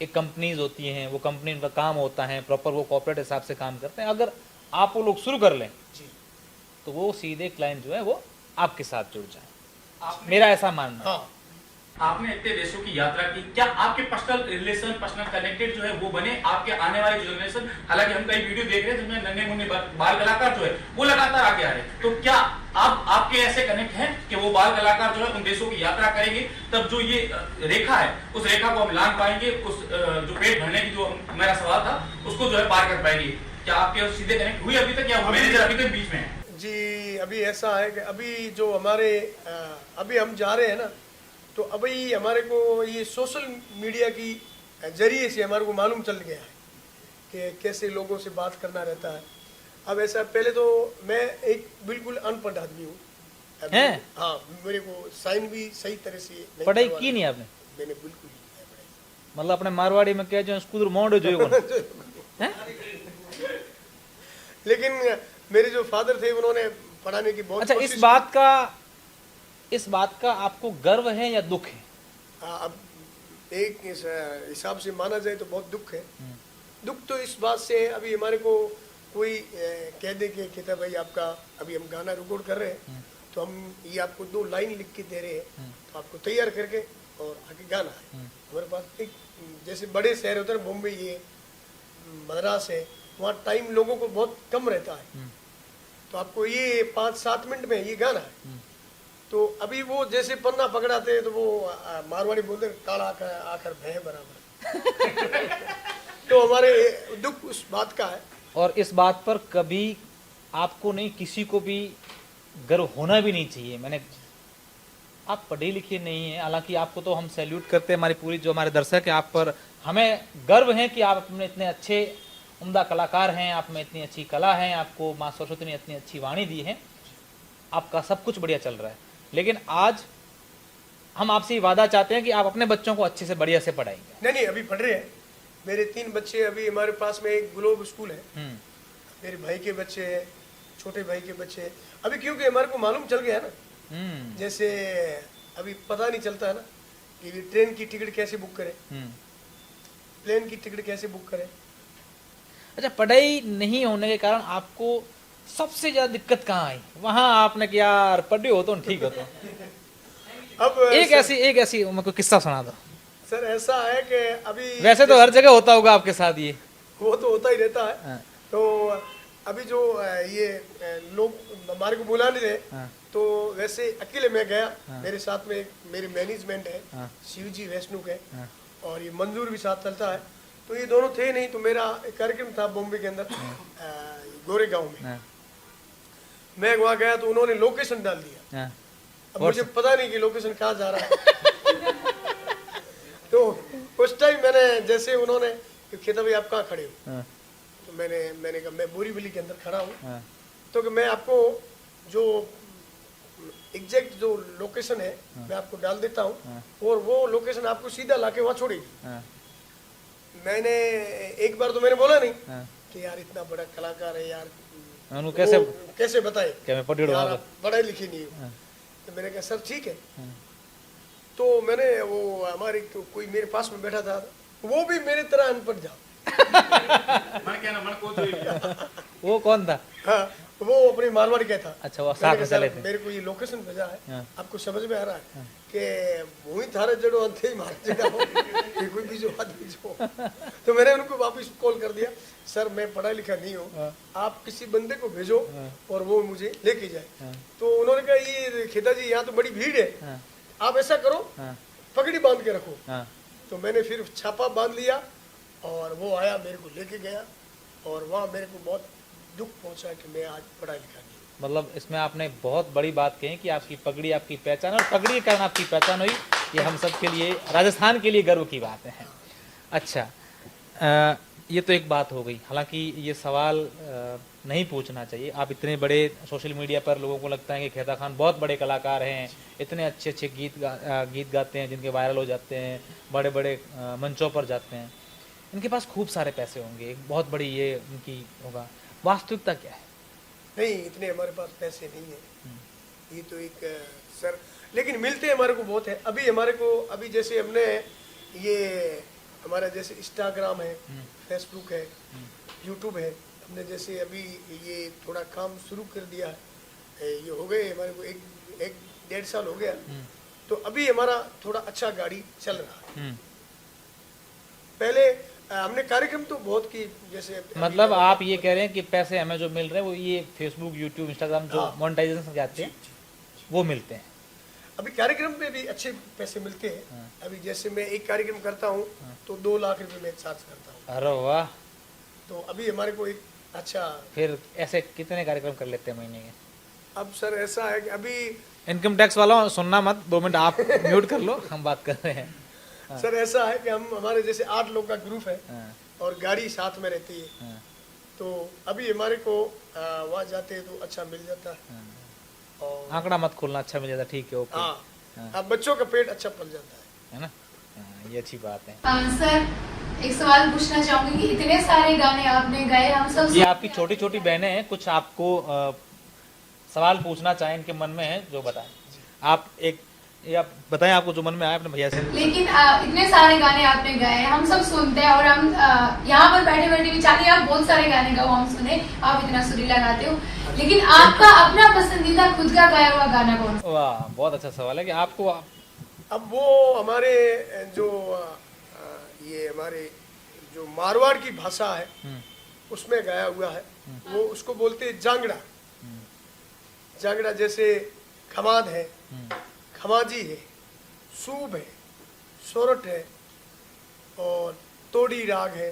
एक कंपनीज होती हैं, वो कंपनी उनका काम होता है प्रॉपर, वो कॉर्पोरेट हिसाब से काम करते हैं। अगर आप वो लोग शुरू कर लें जी तो वो सीधे क्लाइंट जो है वो आपके साथ जुड़ जाए, मेरा ऐसा मानना है। हाँ, आपने इतने देशों की यात्रा की, क्या आपके पर्सनल रिलेशन, पर्सनल कनेक्टेड जो है वो बने आपके आने वाली जनरेशन? हालांकि हम कई वीडियो देख रहे हैं जिसमें नन्हे मुन्ने बाल कलाकार जो है वो लगातार आगे आ रहे हैं, तो क्या आपके ऐसे कनेक्ट हैं कि वो बाल कलाकार जो है उन देशों की यात्रा करेंगे, तब जो ये रेखा है उस रेखा को हम लांग पाएंगे, उस जो पेट भरने की जो मेरा सवाल था उसको जो है पार कर पाएंगे? क्या आपके सीधे कनेक्ट हुई अभी तक, या मैनेजर अभी तक बीच में है? जी अभी ऐसा है कि अभी जो हमारे अभी हम जा रहे हैं ना, तो अभी हमारे को ये सोशल मीडिया की जरिए से हमारे को मालूम चल गया है कि कैसे लोगों से बात करना रहता है। अब ऐसा, पहले तो मैं एक बिल्कुल अनपढ़ आदमी हूँ। हैं? हाँ, मेरे को साइन भी सही तरह से नहीं पढ़ाई करवा की नहीं आपने? मैंने बिल्कुल नहीं किया पढ़ाई। मतलब अपने मारवाड़ी में क्या जो स्कूल मोड़ जो है लेकिन मेरे जो फादर थे उन्होंने पढ़ाने की बहुत अच्छा, कोशिश इस बात का आपको गर्व है या दुख है? अब एक इस हिसाब से माना जाए तो बहुत दुख है। दुख तो इस बात से है, अभी हमारे को कोई कह दे कि कहता भाई आपका अभी हम गाना रिकॉर्ड कर रहे हैं, तो हम ये आपको 2 लाइन लिख के दे रहे हैं, तो आपको तैयार करके और आगे गाना है। हमारे पास एक जैसे बड़े शहर होते हैं, बॉम्बे ये मद्रास है, वहाँ टाइम लोगों को बहुत कम रहता है, तो आपको ये 5-7 मिनट में ये गाना है। तो अभी वो जैसे पन्ना पकड़ाते हैं तो वो मारवाड़ी बोलते हैं काला आकर भय बराबर। तो हमारे दुख उस बात का है। और इस बात पर कभी आपको नहीं, किसी को भी गर्व होना भी नहीं चाहिए। मैंने, आप पढ़े लिखे नहीं हैं, हालांकि आपको तो हम सैल्यूट करते हैं, हमारी पूरी जो हमारे दर्शक हैं आप पर, हमें गर्व है कि आप अपने इतने अच्छे उम्दा कलाकार हैं, आप में इतनी अच्छी कला है, आपको माँ सरस्वती ने इतनी अच्छी वाणी दी है, आपका सब कुछ बढ़िया चल रहा है। लेकिन आज हम आपसे ये वादा चाहते हैं कि आप अपने बच्चों को अच्छे से बढ़िया से पढ़ाएंगे। नहीं, अभी पढ़ रहे हैं। मेरे 3 बच्चे अभी हमारे पास में, एक ग्लोब स्कूल है, मेरे भाई के बच्चे हैं, छोटे भाई के बच्चे हैं। अभी क्योंकि हमारे को मालूम चल गया ना, जैसे अभी पता नहीं चलता है ना कि ट्रेन की टिकट कैसे बुक करें, प्लेन की टिकट कैसे बुक करें। अच्छा, पढ़ाई नहीं होने के कारण आपको सबसे ज्यादा दिक्कत कहाँ आई? वहां आपने कि यार पढ़े हो तो ठीक हो तो अब एक ऐसी मेरे को किस्सा सुना दो। सर ऐसा है कि अभी, वैसे तो हर जगह होता होगा आपके साथ ये, वो तो होता ही रहता है। हाँ। तो अभी जो ये लोग हमारे को बुला नहीं रहे, हाँ। तो वैसे अकेले मैं गया। मेरे साथ में मेरे मैनेजमेंट है, हाँ। शिवजी वैष्णुक है, हाँ। और ये मंजूर भी साथ चलता है। तो ये दोनों थे नहीं, तो मेरा एक कार्यक्रम था बॉम्बे के अंदर, गोरेगांव में। हाँ। मैं वहाँ गया तो उन्होंने लोकेशन डाल दिया। हाँ। अब मुझे पता नहीं कि लोकेशन कहाँ जा रहा है। तो उस टाइम मैंने, जैसे उन्होंने कहता भाई आप कहाँ खड़े हो, हाँ। तो मैंने कहा मैं बोरीवली के अंदर खड़ा हूँ। हाँ। तो कि मैं आपको जो एग्जैक्ट जो लोकेशन है मैं आपको डाल देता हूँ, और वो लोकेशन आपको सीधा लाके वहाँ छोड़ेगी। हाँ। मैंने एक बार तो मैंने बोला नहीं हाँ। कि यार इतना बड़ा कलाकार है यार, उन्होंने कैसे बताए क्या मैं पढ़ी यार आप पढ़ाई लिखी नहीं हो। हाँ। तो मैंने कहा सर ठीक है। हाँ। तो मैंने वो हमारे कोई मेरे पास में बैठा था, वो भी मेरी तरह अनपढ़ था। मन क्या ना मन को तो वो कौन था? हाँ, वो अपने मारवाड़ी का था। अच्छा, वो मैंने साथ कहा, में "सर, चले थे। मेरे को ये लोकेशन भेजा है, हाँ। आपको समझ में आ रहा है कि वही थारे जड़ो अंधे ही मार जगह हो कि कोई भी जो आदमी जो।" तो मैंने उनको वापस कॉल कर दिया, सर मैं पढ़ा लिखा नहीं हूँ, आप किसी बंदे को भेजो और वो मुझे लेके जाए। तो उन्होंने कहा ये खेता जी यहाँ तो बड़ी भीड़ है, आप ऐसा करो पगड़ी बांध के रखो। तो मैंने फिर छापा बांध लिया और वो आया, मेरे को लेके गया, और वहाँ मेरे को बहुत दुख पहुंचा कि मैं आज पढ़ा लिखा नहीं। मतलब इसमें आपने बहुत बड़ी बात कही कि आपकी पगड़ी आपकी पहचान, और पगड़ी के कारण आपकी पहचान हुई, ये हम सब के लिए, राजस्थान के लिए गर्व की बात है। अच्छा, ये तो एक बात हो गई। हालांकि ये सवाल नहीं पूछना चाहिए, आप इतने बड़े सोशल मीडिया पर लोगों को लगता है कि खेता खान बहुत बड़े कलाकार हैं, इतने अच्छे अच्छे गीत गाते हैं जिनके वायरल हो जाते हैं, बड़े बड़े मंचों पर जाते हैं, इनके पास खूब सारे पैसे होंगे, एक बहुत बड़ी ये उनकी होगा। वास्तविकता क्या है? नहीं, इतने हमारे पास पैसे नहीं है। ये तो एक सर, लेकिन मिलते हैं हमारे को बहुत है। अभी हमारे को, अभी जैसे हमने ये हमारा जैसे इंस्टाग्राम है, फेसबुक है, यूट्यूब है, हमने जैसे अभी ये थोड़ा काम शुरू कर दिया है। ये हो गए हमारे को एक 1.5 साल हो गया। तो अभी हमारा थोड़ा अच्छा गाड़ी चल रहा है। पहले हमने कार्यक्रम तो बहुत की, जैसे मतलब आप ये कह रहे हैं कि पैसे हमें जो मिल रहे हैं वो ये फेसबुक, यूट्यूब, इंस्टाग्राम जो मोनेटाइजेशन कहते हैं वो मिलते हैं। अभी कार्यक्रम पे भी अच्छे पैसे मिलते हैं। अभी जैसे मैं एक कार्यक्रम करता हूँ तो 2 लाख रुपए मैं चार्ज करता हूँ। अरे वाह! तो अभी हमारे को एक अच्छा, फिर ऐसे कितने कार्यक्रम कर लेते हैं महीने के? अब सर ऐसा है कि अभी इनकम टैक्स वाला सुनना मत, 2 मिनट आप म्यूट कर लो, हम बात कर रहे हैं। सर ऐसा है कि हम हमारे जैसे 8 लोग का ग्रुप है और गाड़ी साथ में रहती है। तो अभी हमारे को वहाँ जाते हैं तो अच्छा मिल जाता है। और आंकड़ा मत खोलना, अच्छा मिल जाता, ठीक है, ओके। हाँ, अब बच्चों का पेट अच्छा पल जाता है ना? ये अच्छी बात है। सर एक सवाल पूछना चाहूंगी कि इतने सारे गाने आपने गाए, हम सब ये आपकी छोटी छोटी बहनें हैं, कुछ आपको सवाल पूछना चाहें, इनके मन में है जो बताएं। आप एक ये आप बताएं, आपको जो मन में आया अपने भैया से। लेकिन इतने सारे गाने आपने गाए, हम सब सुनते हैं, और हम यहाँ पर बैठे बैठे भी चाहते हैं आप बहुत सारे गाने गाओ, हम सुने, आप इतना सुरीला गाते हो, लेकिन आपका अपना पसंदीदा खुद का गाया हुआ गाना कौन सा? वाह, बहुत अच्छा सवाल है कि आपको। अब वो हमारे जो ये हमारे जो मारवाड़ की भाषा है उसमें गाया हुआ है, वो उसको बोलते हैं जांगड़ा। जांगड़ा जैसे खमाद है, खमाजी है, सूब है, सोरठ है, और तोड़ी राग है,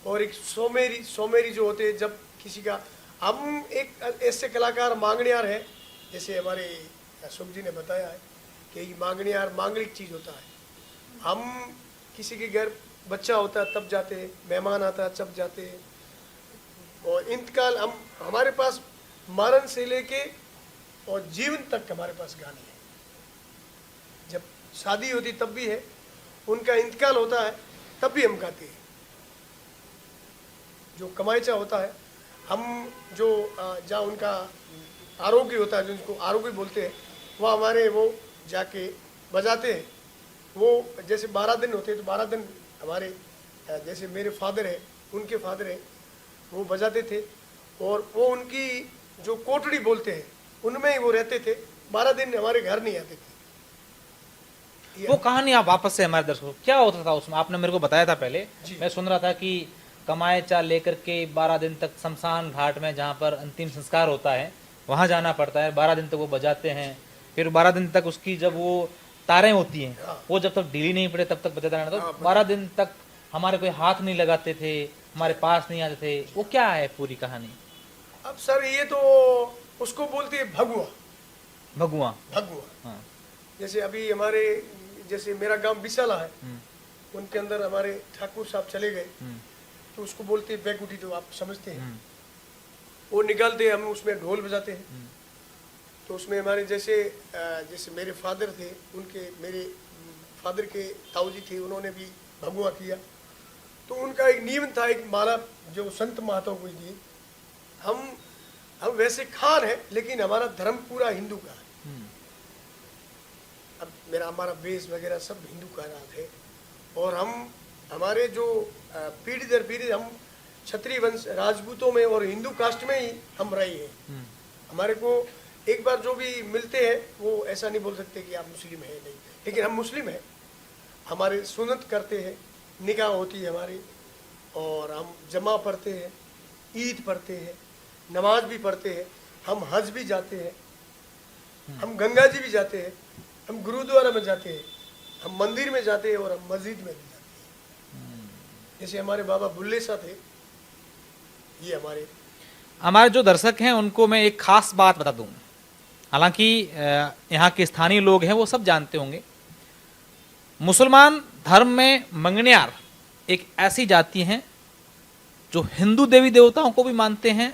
और एक सोमेरी जो होते हैं, जब किसी का, हम एक ऐसे कलाकार मांगणियार है, जैसे हमारे अशोक जी ने बताया है कि मांगणियार मांगलिक चीज़ होता है। हम किसी के घर बच्चा होता है तब जाते हैं, मेहमान आता है तब जाते हैं, और इंतकाल हम हमारे पास मरण से लेके और जीवन तक हमारे पास गाने हैं। जब शादी होती तब भी है, उनका इंतकाल होता है तब भी हम गाते हैं। जो कमाईचा होता है, हम जो जहाँ उनका आरोग्य होता है, जिनको आरोग्य बोलते हैं, वह हमारे वो जाके बजाते हैं। वो जैसे 12 दिन होते हैं तो 12 दिन हमारे जैसे मेरे फादर है, उनके फादर है, वो बजाते थे, और वो उनकी जो कोठड़ी बोलते हैं उनमें ही वो रहते थे। 12 दिन हमारे घर नहीं आते थे। वो कहानी आप वापस से हमारे दर्शकों को, क्या होता था उसमें? आपने मेरे को बताया था पहले, मैं सुन रहा था कि कमाईचा लेकर के 12 दिन तक शमशान घाट में जहाँ पर अंतिम संस्कार होता है वहाँ जाना पड़ता है। 12 दिन तक वो बजाते हैं, फिर 12 दिन तक उसकी जब वो तारें होती हैं वो जब तक ढीली नहीं पड़े तब तक बजाता रहना। तो 12 दिन तक हमारे कोई हाथ नहीं लगाते थे, हमारे पास नहीं आते थे। वो क्या है पूरी कहानी? अब सर ये तो उसको बोलते हैं भगुआ। भगुआ। हाँ। जैसे अभी हमारे, जैसे मेरा गांव बिसाला है, उनके अंदर हमारे ठाकुर साहब चले गए, तो उसको बोलते हैं बैकुटी, तो आप समझते हैं। वो निकालते हैं, हम उसमें ढोल बजाते हैं। तो उसमें हमारे जैसे मेरे फादर थे, मेरे फादर के ताऊजी थे, उन्होंने भी भगुआ किया। तो उनका एक नियम था, एक माला जो संत महात्मा को दी। हम वैसे खान है, लेकिन हमारा धर्म पूरा हिंदू का है। अब हमारा वेश वगैरह सब हिंदू का राज है, और हमारे जो पीढ़ी दर पीढ़ी हम क्षत्रिय वंश राजपूतों में और हिंदू कास्ट में ही हम रहे हैं। हमारे को एक बार जो भी मिलते हैं वो ऐसा नहीं बोल सकते कि आप मुस्लिम हैं, नहीं, लेकिन हम मुस्लिम हैं। हमारे सुन्नत करते हैं, निकाह होती है हमारी, और हम जमा पढ़ते हैं, ईद पढ़ते हैं, नमाज भी पढ़ते हैं, हम हज भी जाते हैं, हम गंगा जी भी जाते हैं, हम गुरुद्वारा में जाते हैं, हम मंदिर में जाते हैं, और हम मस्जिद में भी जाते हैं। जैसे हमारे बाबा बुल्ले शाह थे, ये हमारे जो दर्शक हैं उनको मैं एक खास बात बता दूं। हालांकि यहाँ के स्थानीय लोग हैं वो सब जानते होंगे, मुसलमान धर्म में मंगनियार एक ऐसी जाति है जो हिंदू देवी देवताओं को भी मानते हैं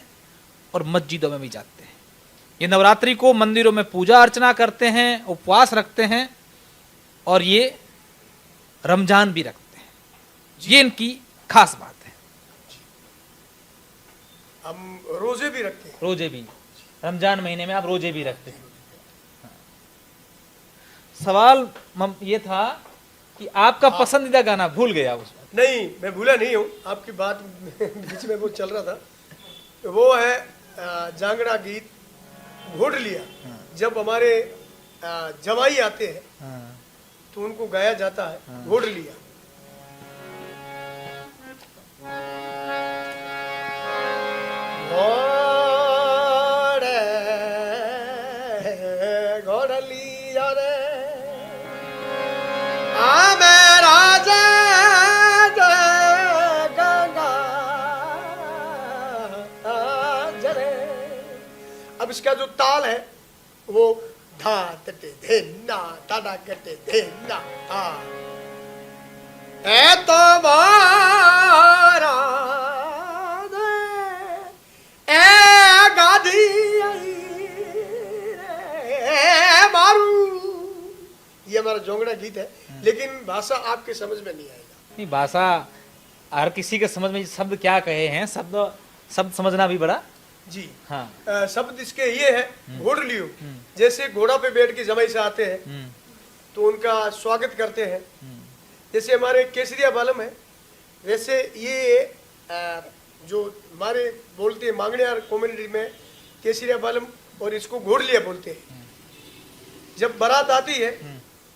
और मस्जिदों में भी जाते हैं। ये नवरात्रि को मंदिरों में पूजा अर्चना करते हैं, उपवास रखते हैं, और ये रमजान भी रखते हैं। ये इनकी खास बात है। हम रोजे भी रखते हैं। रोजे भी, रमजान महीने में आप रोजे भी रखते हैं। सवाल ये था कि आपका पसंदीदा गाना भूल गया उसमें। नहीं, मैं भूला नहीं हूँ, आपकी बात बीच में वो चल रहा था। वो है जांगड़ा गीत घोड़ लिया। जब हमारे जवाई आते हैं तो उनको गाया जाता है घोड़ लिया। घोड़ लिया रे अब इसका जो ताल है वो धा तटे धेना टाडा कटे धेना धा है तो मारा ए गाधी मारू। ये हमारा जोंगड़ा गीत है, लेकिन भाषा आपके समझ में नहीं आएगा। नहीं, भाषा हर किसी के समझ में, शब्द क्या कहे हैं, शब्द समझना भी बड़ा जी। हाँ। शब्द इसके ये है घोड़ लियो। जैसे घोड़ा पे बैठ के जमाई से आते हैं तो उनका स्वागत करते हैं। जैसे हमारे केसरिया बालम है, वैसे ये जो हमारे बोलते हैं मांगणियार कम्युनिटी में केसरिया बालम, और इसको घोड़ लिया बोलते हैं। जब बारात आती है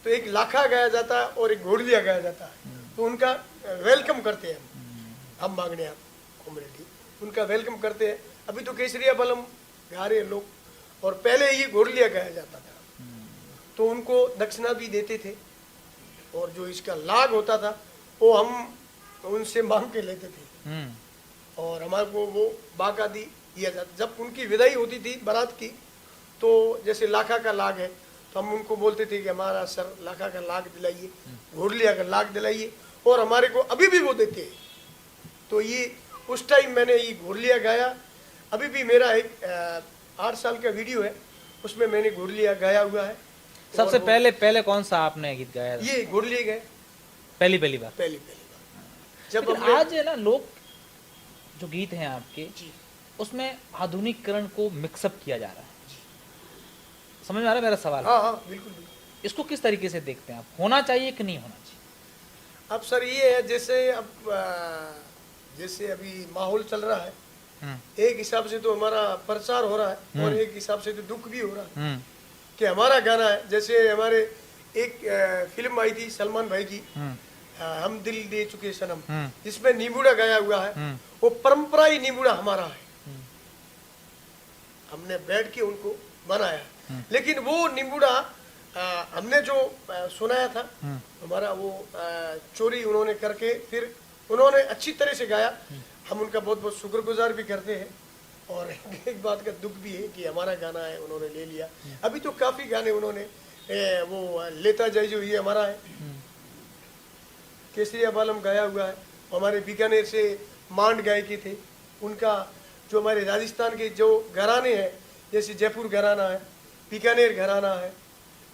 तो एक लाखा गाया जाता है और एक घोड़ लिया गाया जाता है, तो उनका वेलकम करते हैं हम मांगणियार कम्युनिटी, उनका वेलकम करते हैं। अभी तो केसरिया बालम गा रहे लोग, और पहले ये घोड़ लिया गाया जाता था, तो उनको दक्षिणा भी देते थे, और जो इसका लाग होता था वो हम उनसे मांग के लेते थे। और हमारे को वो बाकायदी दिया जाता। जब उनकी विदाई होती थी बारात की, तो जैसे लाखा का लाग है, तो हम उनको बोलते थे कि हमारा सर लाखा का लाग दिलाइए, घोड़लिया का लाग दिलाइए, और हमारे को अभी भी वो देते हैं। तो ये उस टाइम मैंने ये घोड़लिया गाया। अभी भी मेरा एक 8 साल का वीडियो है, उसमें मैंने घोड़लिया गाया हुआ है। सबसे पहले कौन सा आपने गीत गाया था? ये घोड़लिया गए पहली पहली बार जब लेकिन हमने आज है ना, लोग जो गीत हैं आपके, जी उसमें आधुनिकीकरण को मिक्सअप किया जा रहा है। समझ में आ रहा है मेरा सवाल? हाँ बिल्कुल। इसको किस तरीके से देखते हैं आप? होना चाहिए कि नहीं होना चाहिए? अब सर ये है, जैसे अब जैसे अभी माहौल चल रहा है, एक हिसाब से तो हमारा प्रचार हो रहा है, और एक हिसाब से तो दुख भी हो रहा है कि हमारा गाना है। जैसे हमारे एक फिल्म आई थी सलमान भाई की, हम दिल दे चुके सनम, जिसमें नींबूड़ा गाया हुआ है, वो परंपराई नींबूड़ा हमारा है, हमने बैठ के उनको बनाया है। लेकिन वो नींबूड़ा हमने जो सुनाया था, हमारा वो चोरी उन्होंने करके फिर उन्होंने अच्छी तरह से गाया। हम उनका बहुत बहुत शुक्रगुजार भी करते हैं, और एक बात का दुख भी है कि हमारा गाना है उन्होंने ले लिया। अभी तो काफी गाने उन्होंने वो लेता जाए, जो ये हमारा है, केसरिया बालम गाया हुआ है। हमारे बीकानेर से मांड गायकी थे, उनका जो हमारे राजस्थान के जो घराने हैं, जैसे जयपुर घराना है, बीकानेर घराना है,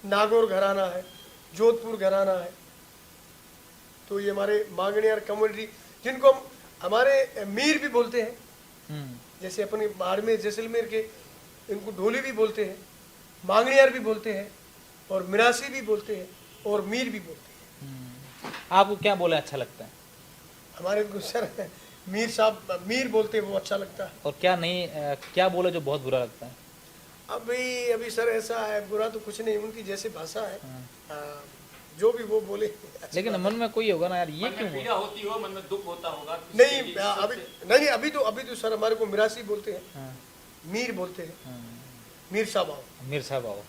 नागौर घराना है, जोधपुर घराना है, तो ये हमारे मांगणियार कम्युनिटी, जिनको हम हमारे मीर भी बोलते हैं, जैसे अपने बाड़मेर जैसलमेर के इनको ढोली भी बोलते हैं, मांगणियार भी बोलते हैं, और मिरासी भी बोलते हैं, और मीर भी बोलते हैं। आपको क्या बोले अच्छा लगता है? हमारे को सर मीर साहब मीर बोलते हैं, वो अच्छा लगता है। और क्या नहीं, क्या बोले जो बहुत बुरा लगता है? अभी सर ऐसा है, बुरा तो कुछ नहीं, उनकी जैसे भाषा है, जो भी वो बोले। लेकिन मन में कोई होगा ना यार, ये क्यों बोला? पीड़ा होती हो, मन में दुख होता होगा। नहीं अभी तो सर हमारे को मिरासी बोलते हैं, मीर बोलते हैं, मीर साहब आओ, मीर साहब आओ।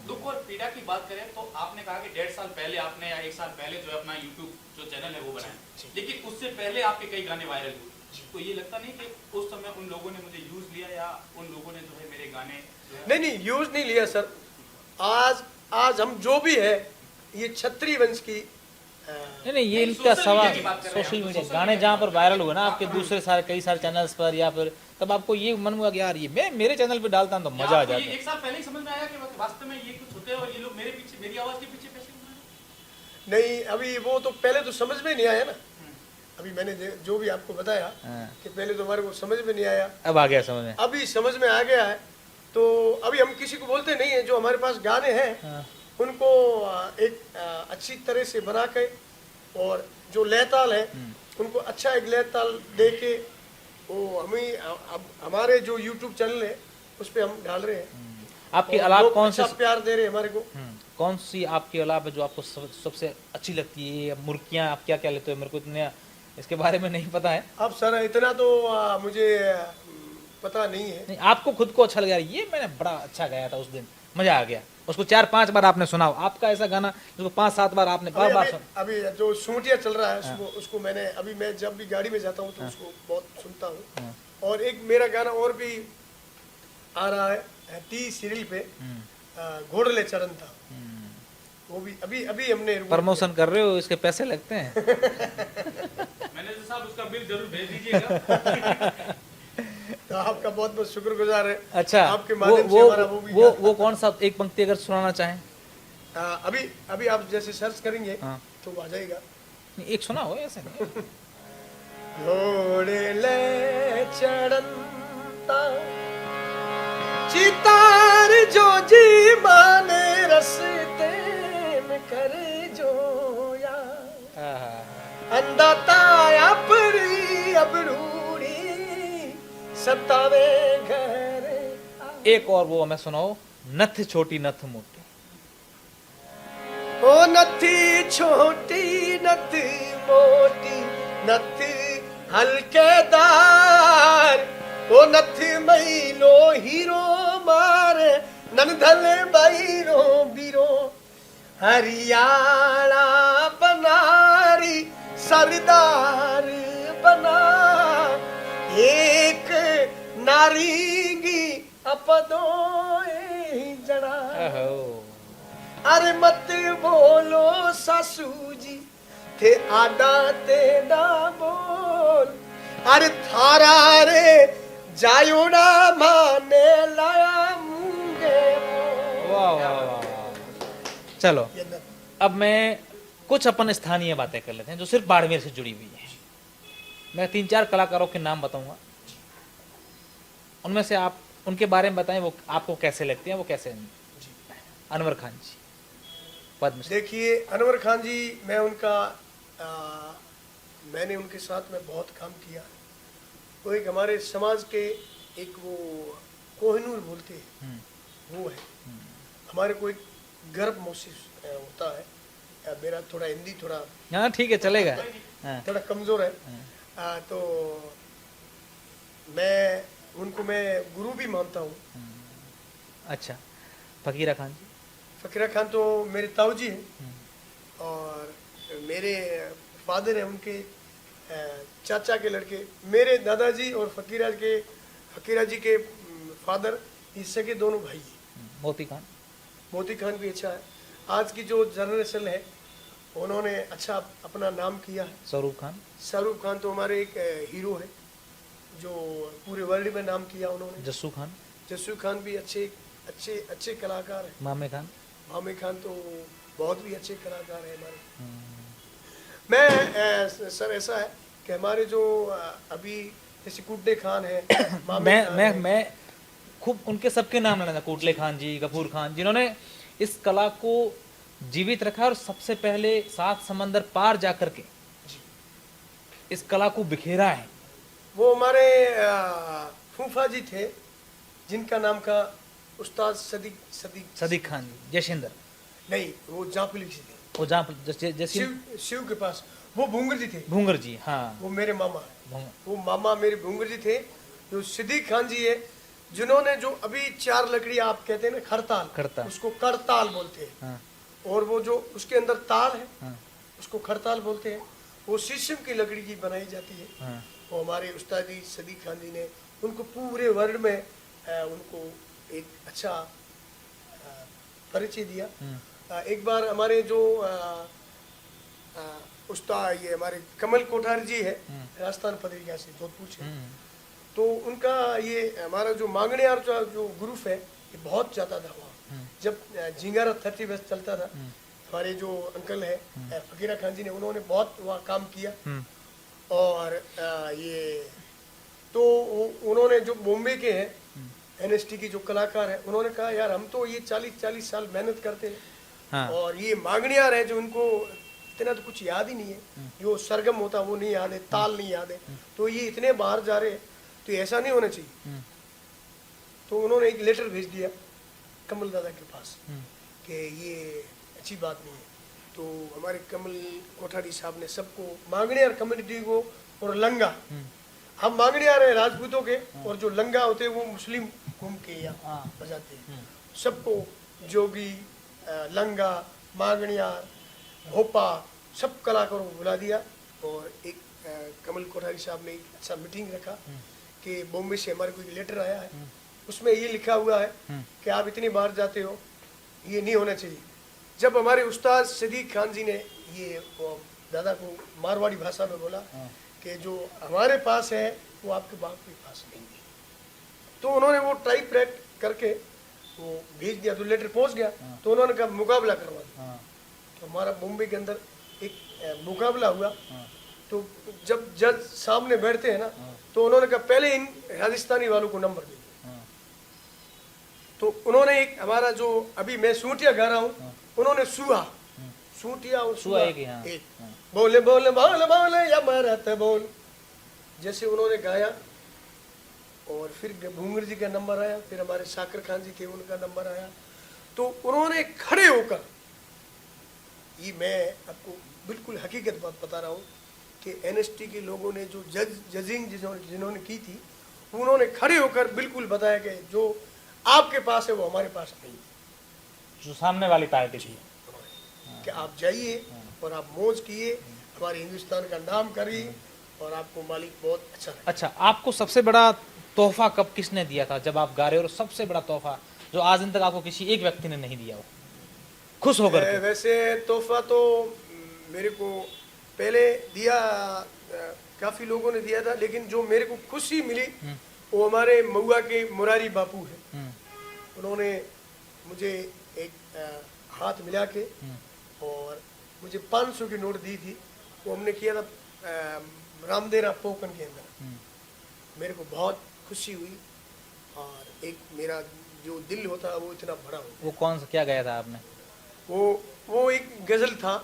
दुख और पीड़ा की बात करें तो आपने कहा कि 1.5 साल पहले आपने या 1 साल पहले जो है अपना YouTube जो चैनल है वो बनाया, लेकिन उससे पहले आपके कई गाने वायरल हुए। तो ये लगता नहीं कि उस समय उन लोगों ने मुझे यूज लिया, या उन लोगों ने जो है मेरे गाने नहीं यूज नहीं लिया सर। आज हम जो भी है, ये क्षत्रिय वंश की नहीं, ये इनका सवाल सोशल मीडिया गाने जहाँ पर वायरल हुए ना आपके, दूसरे सारे कई सारे चैनल्स पर, या फिर तब आपको ये मन हुआ कि यार ये मैं मेरे चैनल पे डालता हूँ तो मजा आ जाता है? 1 साल पहले ही समझ में आया कि वास्तव में ये कुछ होते हैं और ये लोग मेरे पीछे, मेरी आवाज के पीछे पैसे कमा रहे हैं? नहीं, अभी वो तो पहले तो समझ में नहीं आया ना। अभी मैंने जो भी आपको बताया कि पहले तो हमारे को समझ में नहीं आया, अब आ गया समझ में। अभी समझ में आ गया है। तो अभी हम किसी को बोलते नहीं है, जो हमारे पास गाने हैं उनको एक अच्छी तरह से बना के, और जो लयताल है उनको अच्छा एक लयताल दे के, वो हमारे जो YouTube चैनल है उस पर हम डाल रहे हैं। आपके अलावा कौन सा प्यार दे रहे हैं हमारे को? कौन सी आपके अलावा जो आपको सबसे अच्छी लगती है? मुर्गियाँ आप क्या क्या लेते हो? मेरे को इतने इसके बारे में नहीं पता है। अब सर इतना तो मुझे पता नहीं है। नहीं, आपको खुद को अच्छा लगा, ये मैंने बड़ा अच्छा गाया था उस दिन, मजा आ गया। उसको 4-5 बार आपने सुना हो, आपका ऐसा गाना जिसको 5-7 बार आपने बार सुना? अभी जो सूटिया चल रहा है उसको मैंने अभी, मैं जब भी गाड़ी में जाता हूँ तो उसको बहुत सुनता हूँ। और एक मेरा गाना और भी आ रहा है टी सीरियल पे, घोड़ले चरण था, वो भी अभी हमने प्रमोशन कर रहे हो, इसके पैसे लगते हैं? मैनेजर साहब उसका बिल जरूर भेज दीजिएगा। तो आपका बहुत बहुत शुक्रगुजार है। अच्छा, आपके माध्यम से हमारा वो कौन सा एक पंक्ति अगर सुनाना चाहें? अभी आप जैसे सर्च करेंगे तो आ जाएगा। एक सुना हो ऐसे? घोड़ले चढ़ता चितार जो जी माने रस्ते में कर जो या अंदाता परी अबरूड़ी सतावे घर। एक और वो हमें सुनाओ, नथ छोटी नथ मोटी। ओ नथी छोटी नथ मोटी, नथ हल्केदार, ओ नथ मैलो हीरो मारे ननधल बैरो बीरो, हरियाणा बनारी सरदार बनारी। नारीगी अपदोए जड़ा। अरे मत बोलो सासू जी थे आडा तेडा बोल। अरे थारा रे जायोड़ा माने लाया मूंगे वाह वाह वाह। चलो अब मैं कुछ अपन स्थानीय बातें कर लेते हैं जो सिर्फ बाड़मेर से जुड़ी हुई है। मैं 3-4 कलाकारों के नाम बताऊंगा, उनमें से आप उनके बारे में बताएं, वो आपको कैसे लगते हैं, वो कैसे हैं। अनवर खान जी पद्मश्री। देखिए अनवर खान जी, मैं उनका मैंने उनके साथ में बहुत काम किया। वो एक हमारे समाज के एक वो कोहिनूर बोलते हैं, वो है हमारे को एक गर्व महसूस होता है। मेरा थोड़ा हिंदी थोड़ा हाँ ठीक है चलेगा, हाँ। थोड़ा कमजोर है, तो मैं उनको मैं गुरु भी मानता हूँ। अच्छा, फकीरा खान जी। फकीरा खान तो मेरे ताऊ जी हैं और मेरे फादर हैं, उनके चाचा के लड़के। मेरे दादाजी और फकीरा जी के फादर इससे के दोनों भाई हैं। मोती खान भी अच्छा है। आज की जो जनरेशन है उन्होंने अच्छा अपना नाम किया है। शाहरुख खान तो हमारे एक हीरो है जो पूरे वर्ल्ड में नाम किया उन्होंने। जस्सू खान भी अच्छे कलाकार हैं। मामे खान तो बहुत भी अच्छे कलाकार हैं हमारे। मैं सर ऐसा है कि हमारे जो अभी जैसे कुड्डे खान है, मैं खूब उनके सबके नाम लेना था, कुडले खान जी, गफूर खान, जिन्होंने इस कला को जीवित रखा और सबसे पहले 7 समंदर पार जाकर के इस कला को बिखेरा है। वो हमारे फूफा जी थे जिनका नाम का उस्ताद सदीक खान जी। जयशिंदर नहीं, वो जापली से थे। वो शिव के पास वो भूंगर जी थे। भूंगर जी, हाँ, वो मेरे मामा वो मामा मेरे भूंगर जी थे। जो सदीक खान जी है जिन्होंने जो अभी 4 लकड़ी आप कहते हैं ना, खड़ताल, उसको करताल बोलते हैं। हाँ। और वो जो उसके अंदर ताल है, हाँ। उसको खड़ताल बोलते हैं। वो शीशम की लकड़ी की बनाई जाती है। हाँ। वो हमारे उस्ताद जी सदीक खान जी ने उनको पूरे वर्ल्ड में उनको एक अच्छा परिचय दिया। एक बार हमारे जो उस्ताद ये हमारे कमल कोठारी जी है, राजस्थान पत्रिका से जोधपुर से, तो उनका ये हमारा जो मांगणियार जो ग्रुप है ये बहुत ज़्यादा था वहाँ। जब झिंगारा 30 बस चलता था, हमारे जो अंकल है फकीरा खान जी ने, उन्होंने बहुत वहाँ काम किया। और ये तो उन्होंने जो बॉम्बे के हैं NST की जो कलाकार है, उन्होंने कहा यार हम तो ये 40 साल मेहनत करते हैं। हाँ। और ये मांगणियार है जो उनको इतना तो कुछ याद ही नहीं है, जो सरगम होता वो नहीं याद है, ताल नहीं याद है, तो ये इतने बाहर जा रहे हैं, तो ऐसा नहीं होना चाहिए। तो उन्होंने एक लेटर भेज दिया कमल दादा के पास कि ये अच्छी बात नहीं है। तो हमारे कमल कोठारी साहब ने सबको, मांगणियार कम्युनिटी को, और लंगा, हम मांगणियार हैं राजपूतों के, और जो लंगा होते हैं वो मुस्लिम घूम के यहाँ बजाते हैं, सबको जोगी, लंगा, मांगणियार, भोपा, सब कलाकारों को बुला दिया। और एक कमल कोठारी साहब ने एक अच्छा मीटिंग रखा कि बॉम्बे से हमारे कोई लेटर आया है, उसमें ये लिखा हुआ है कि आप इतनी बार जाते हो, ये नहीं होना चाहिए। जब हमारे उस्ताद सदीक खान जी ने ये दादा को मारवाड़ी भाषा में बोला कि जो हमारे पास है वो आपके बाप के पास नहीं है, तो उन्होंने वो टाइप राइट करके वो भेज दिया, तो लेटर पहुंच गया। तो उन्होंने कहा मुकाबला करवा दिया। तो हमारा बॉम्बे के अंदर एक मुकाबला हुआ। तो जब जज सामने बैठते हैं ना, तो उन्होंने कहा पहले इन राजस्थानी वालों को नंबर दे। तो उन्होंने एक हमारा जो अभी मैं सूटिया गा रहा हूँ, उन्होंने सूटिया और सुआ एक बोले बोले बोले बोले या मरत बोल, जैसे उन्होंने गाया। और फिर भूंगर जी का नंबर आया, फिर हमारे साकर खान जी थे उनका नंबर आया। तो उन्होंने खड़े होकर, ये मैं आपको बिल्कुल हकीकत बात बता रहा हूँ कि NST के लोगों ने जो जजिंग जिन्होंने की थी, उन्होंने खड़े होकर बिल्कुल बताया कि जो आपके पास है वो हमारे पास नहीं, जो सामने वाली पार्टी थी, कि आप जाइए और आप मौज किए, हमारे हिंदुस्तान का नाम करिए और आपको मालिक बहुत अच्छा। अच्छा, आपको सबसे बड़ा तोहफा कब किसने दिया था जब आप गा रहे हो, और सबसे बड़ा तोहफा जो आज दिन तक आपको किसी एक व्यक्ति ने नहीं दिया हो, खुश होकर के? वैसे तोहफा तो मेरे को पहले दिया, काफी लोगों ने दिया था, लेकिन जो मेरे को खुशी मिली वो हमारे महुआ के मुरारी बापू है। उन्होंने मुझे एक हाथ मिला के और मुझे 500 की नोट दी थी। वो हमने किया था रामदेरा पोकन के अंदर। मेरे को बहुत खुशी हुई और एक मेरा जो दिल होता है वो इतना बड़ा हो। वो कौन सा क्या गाया था आपने? वो एक गजल था।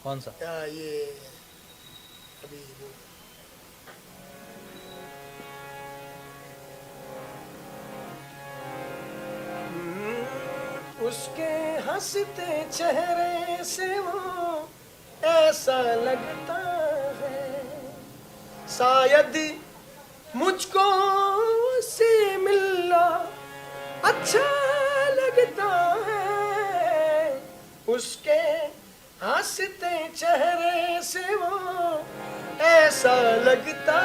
कौन सा? ये अभी उसके हंसते चेहरे से वो ऐसा लगता है शायद मुझको से मिलना अच्छा लगता है। उसके हंसते चेहरे से वो ऐसा लगता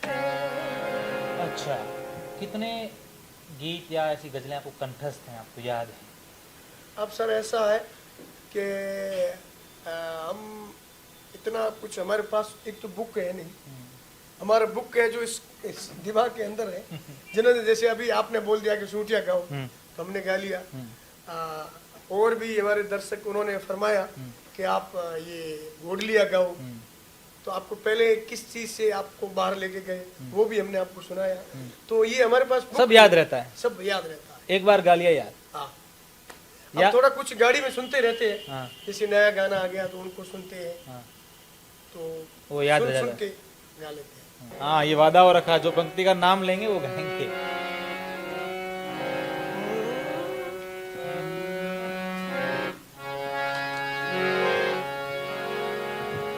है। अच्छा, कितने गीत या ऐसी गजलें आपको कंठस्थ हैं, आपको याद है? अब सर ऐसा है कि हम इतना कुछ हमारे पास एक तो बुक है नहीं, हमारा बुक है जो इस दिमाग के अंदर है। जिन्होंने जैसे अभी आपने बोल दिया कि सूटिया गाओ तो हमने गा लिया। और भी हमारे दर्शक उन्होंने फरमाया कि आप ये गोडलिया गाओ, तो आपको पहले किस चीज से आपको बाहर लेके गए वो भी हमने आपको सुनाया। तो ये हमारे पास सब याद रहता है, सब याद रहता है। एक बार गा लिया याद। हाँ, या अब थोड़ा कुछ गाड़ी में सुनते रहते हैं। हाँ। जैसे नया गाना आ गया तो उनको सुनते हैं। हाँ। तो वो याद सुन रह सुन जाता के है। गा लेते हैं। हाँ, ये वादा हो रखा, जो पंक्ति का नाम लेंगे वो गाएंगे।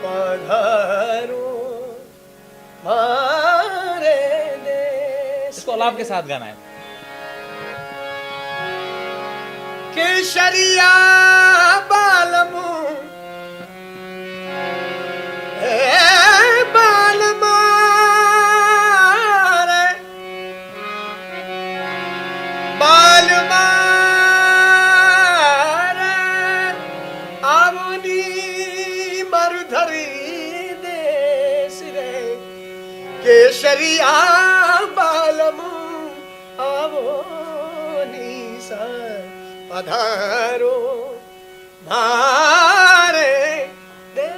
पधारो मारे देश इसको अलाप के साथ गाना है। केसरिया बालमो बालमा रे बालमा रे आवनी मरुधरी देश रे केसरिया बालमो आवनी सा पधारो मारे दे।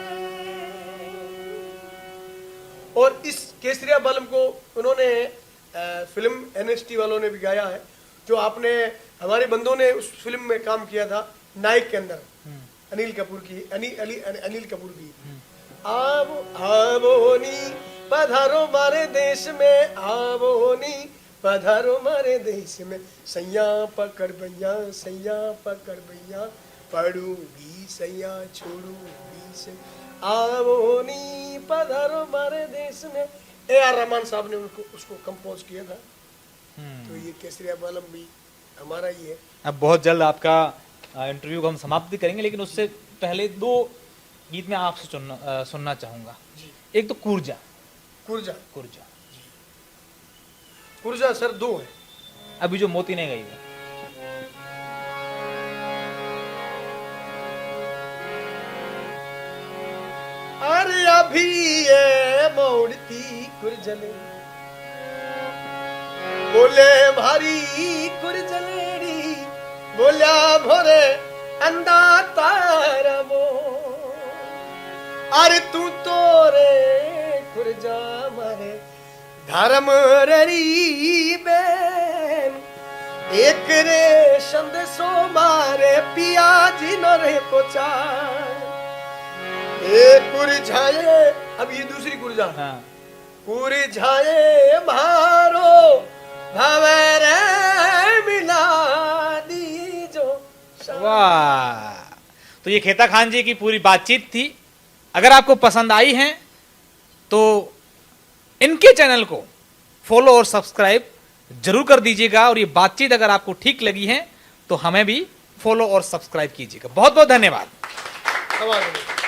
और इस केसरिया बालम को उन्होंने फिल्म एनएसटी वालों ने भी गाया है। जो आपने हमारे बंधुओं ने उस फिल्म में काम किया था नायक के अंदर, अनिल कपूर की अनिल कपूर की। आवोनी पधारो मारे देश में, आवोनी पधारो मारे देश में, सैया पकड़ भैया पढ़ूंगी सैया छोड़ूंगी से। आवोनी पधारो मारे देश में। A.R. रहमान साहब ने उसको कंपोज किया था। तो ये केसरिया बालम भी हमारा ही है। अब बहुत जल्द आपका इंटरव्यू को हम समाप्ति करेंगे, लेकिन उससे पहले दो गीत में आपसे सुनना चाहूंगा। एक तो कुर्जा। कुर्जा कुर्जा कुर्जा सर दो है। अभी जो मोती ने गाई है। अरे अभी ये मोड़ती कुर्जले बोले भारी कुर्जलेरी बोल्या भोरे अंदा तारा वो। अरे तू तो रे कुर्जा मारे धर्म री बेन एक रे संदेशो मारे पिया जी नो रे पोचा कुरझाए। अब ये दूसरी कुर्जा। हाँ। कुरझाए भारो भवरे मिला दी जो। वाह, तो ये खेता खान जी की पूरी बातचीत थी। अगर आपको पसंद आई है तो इनके चैनल को फॉलो और सब्सक्राइब जरूर कर दीजिएगा, और ये बातचीत अगर आपको ठीक लगी है तो हमें भी फॉलो और सब्सक्राइब कीजिएगा। बहुत बहुत धन्यवाद।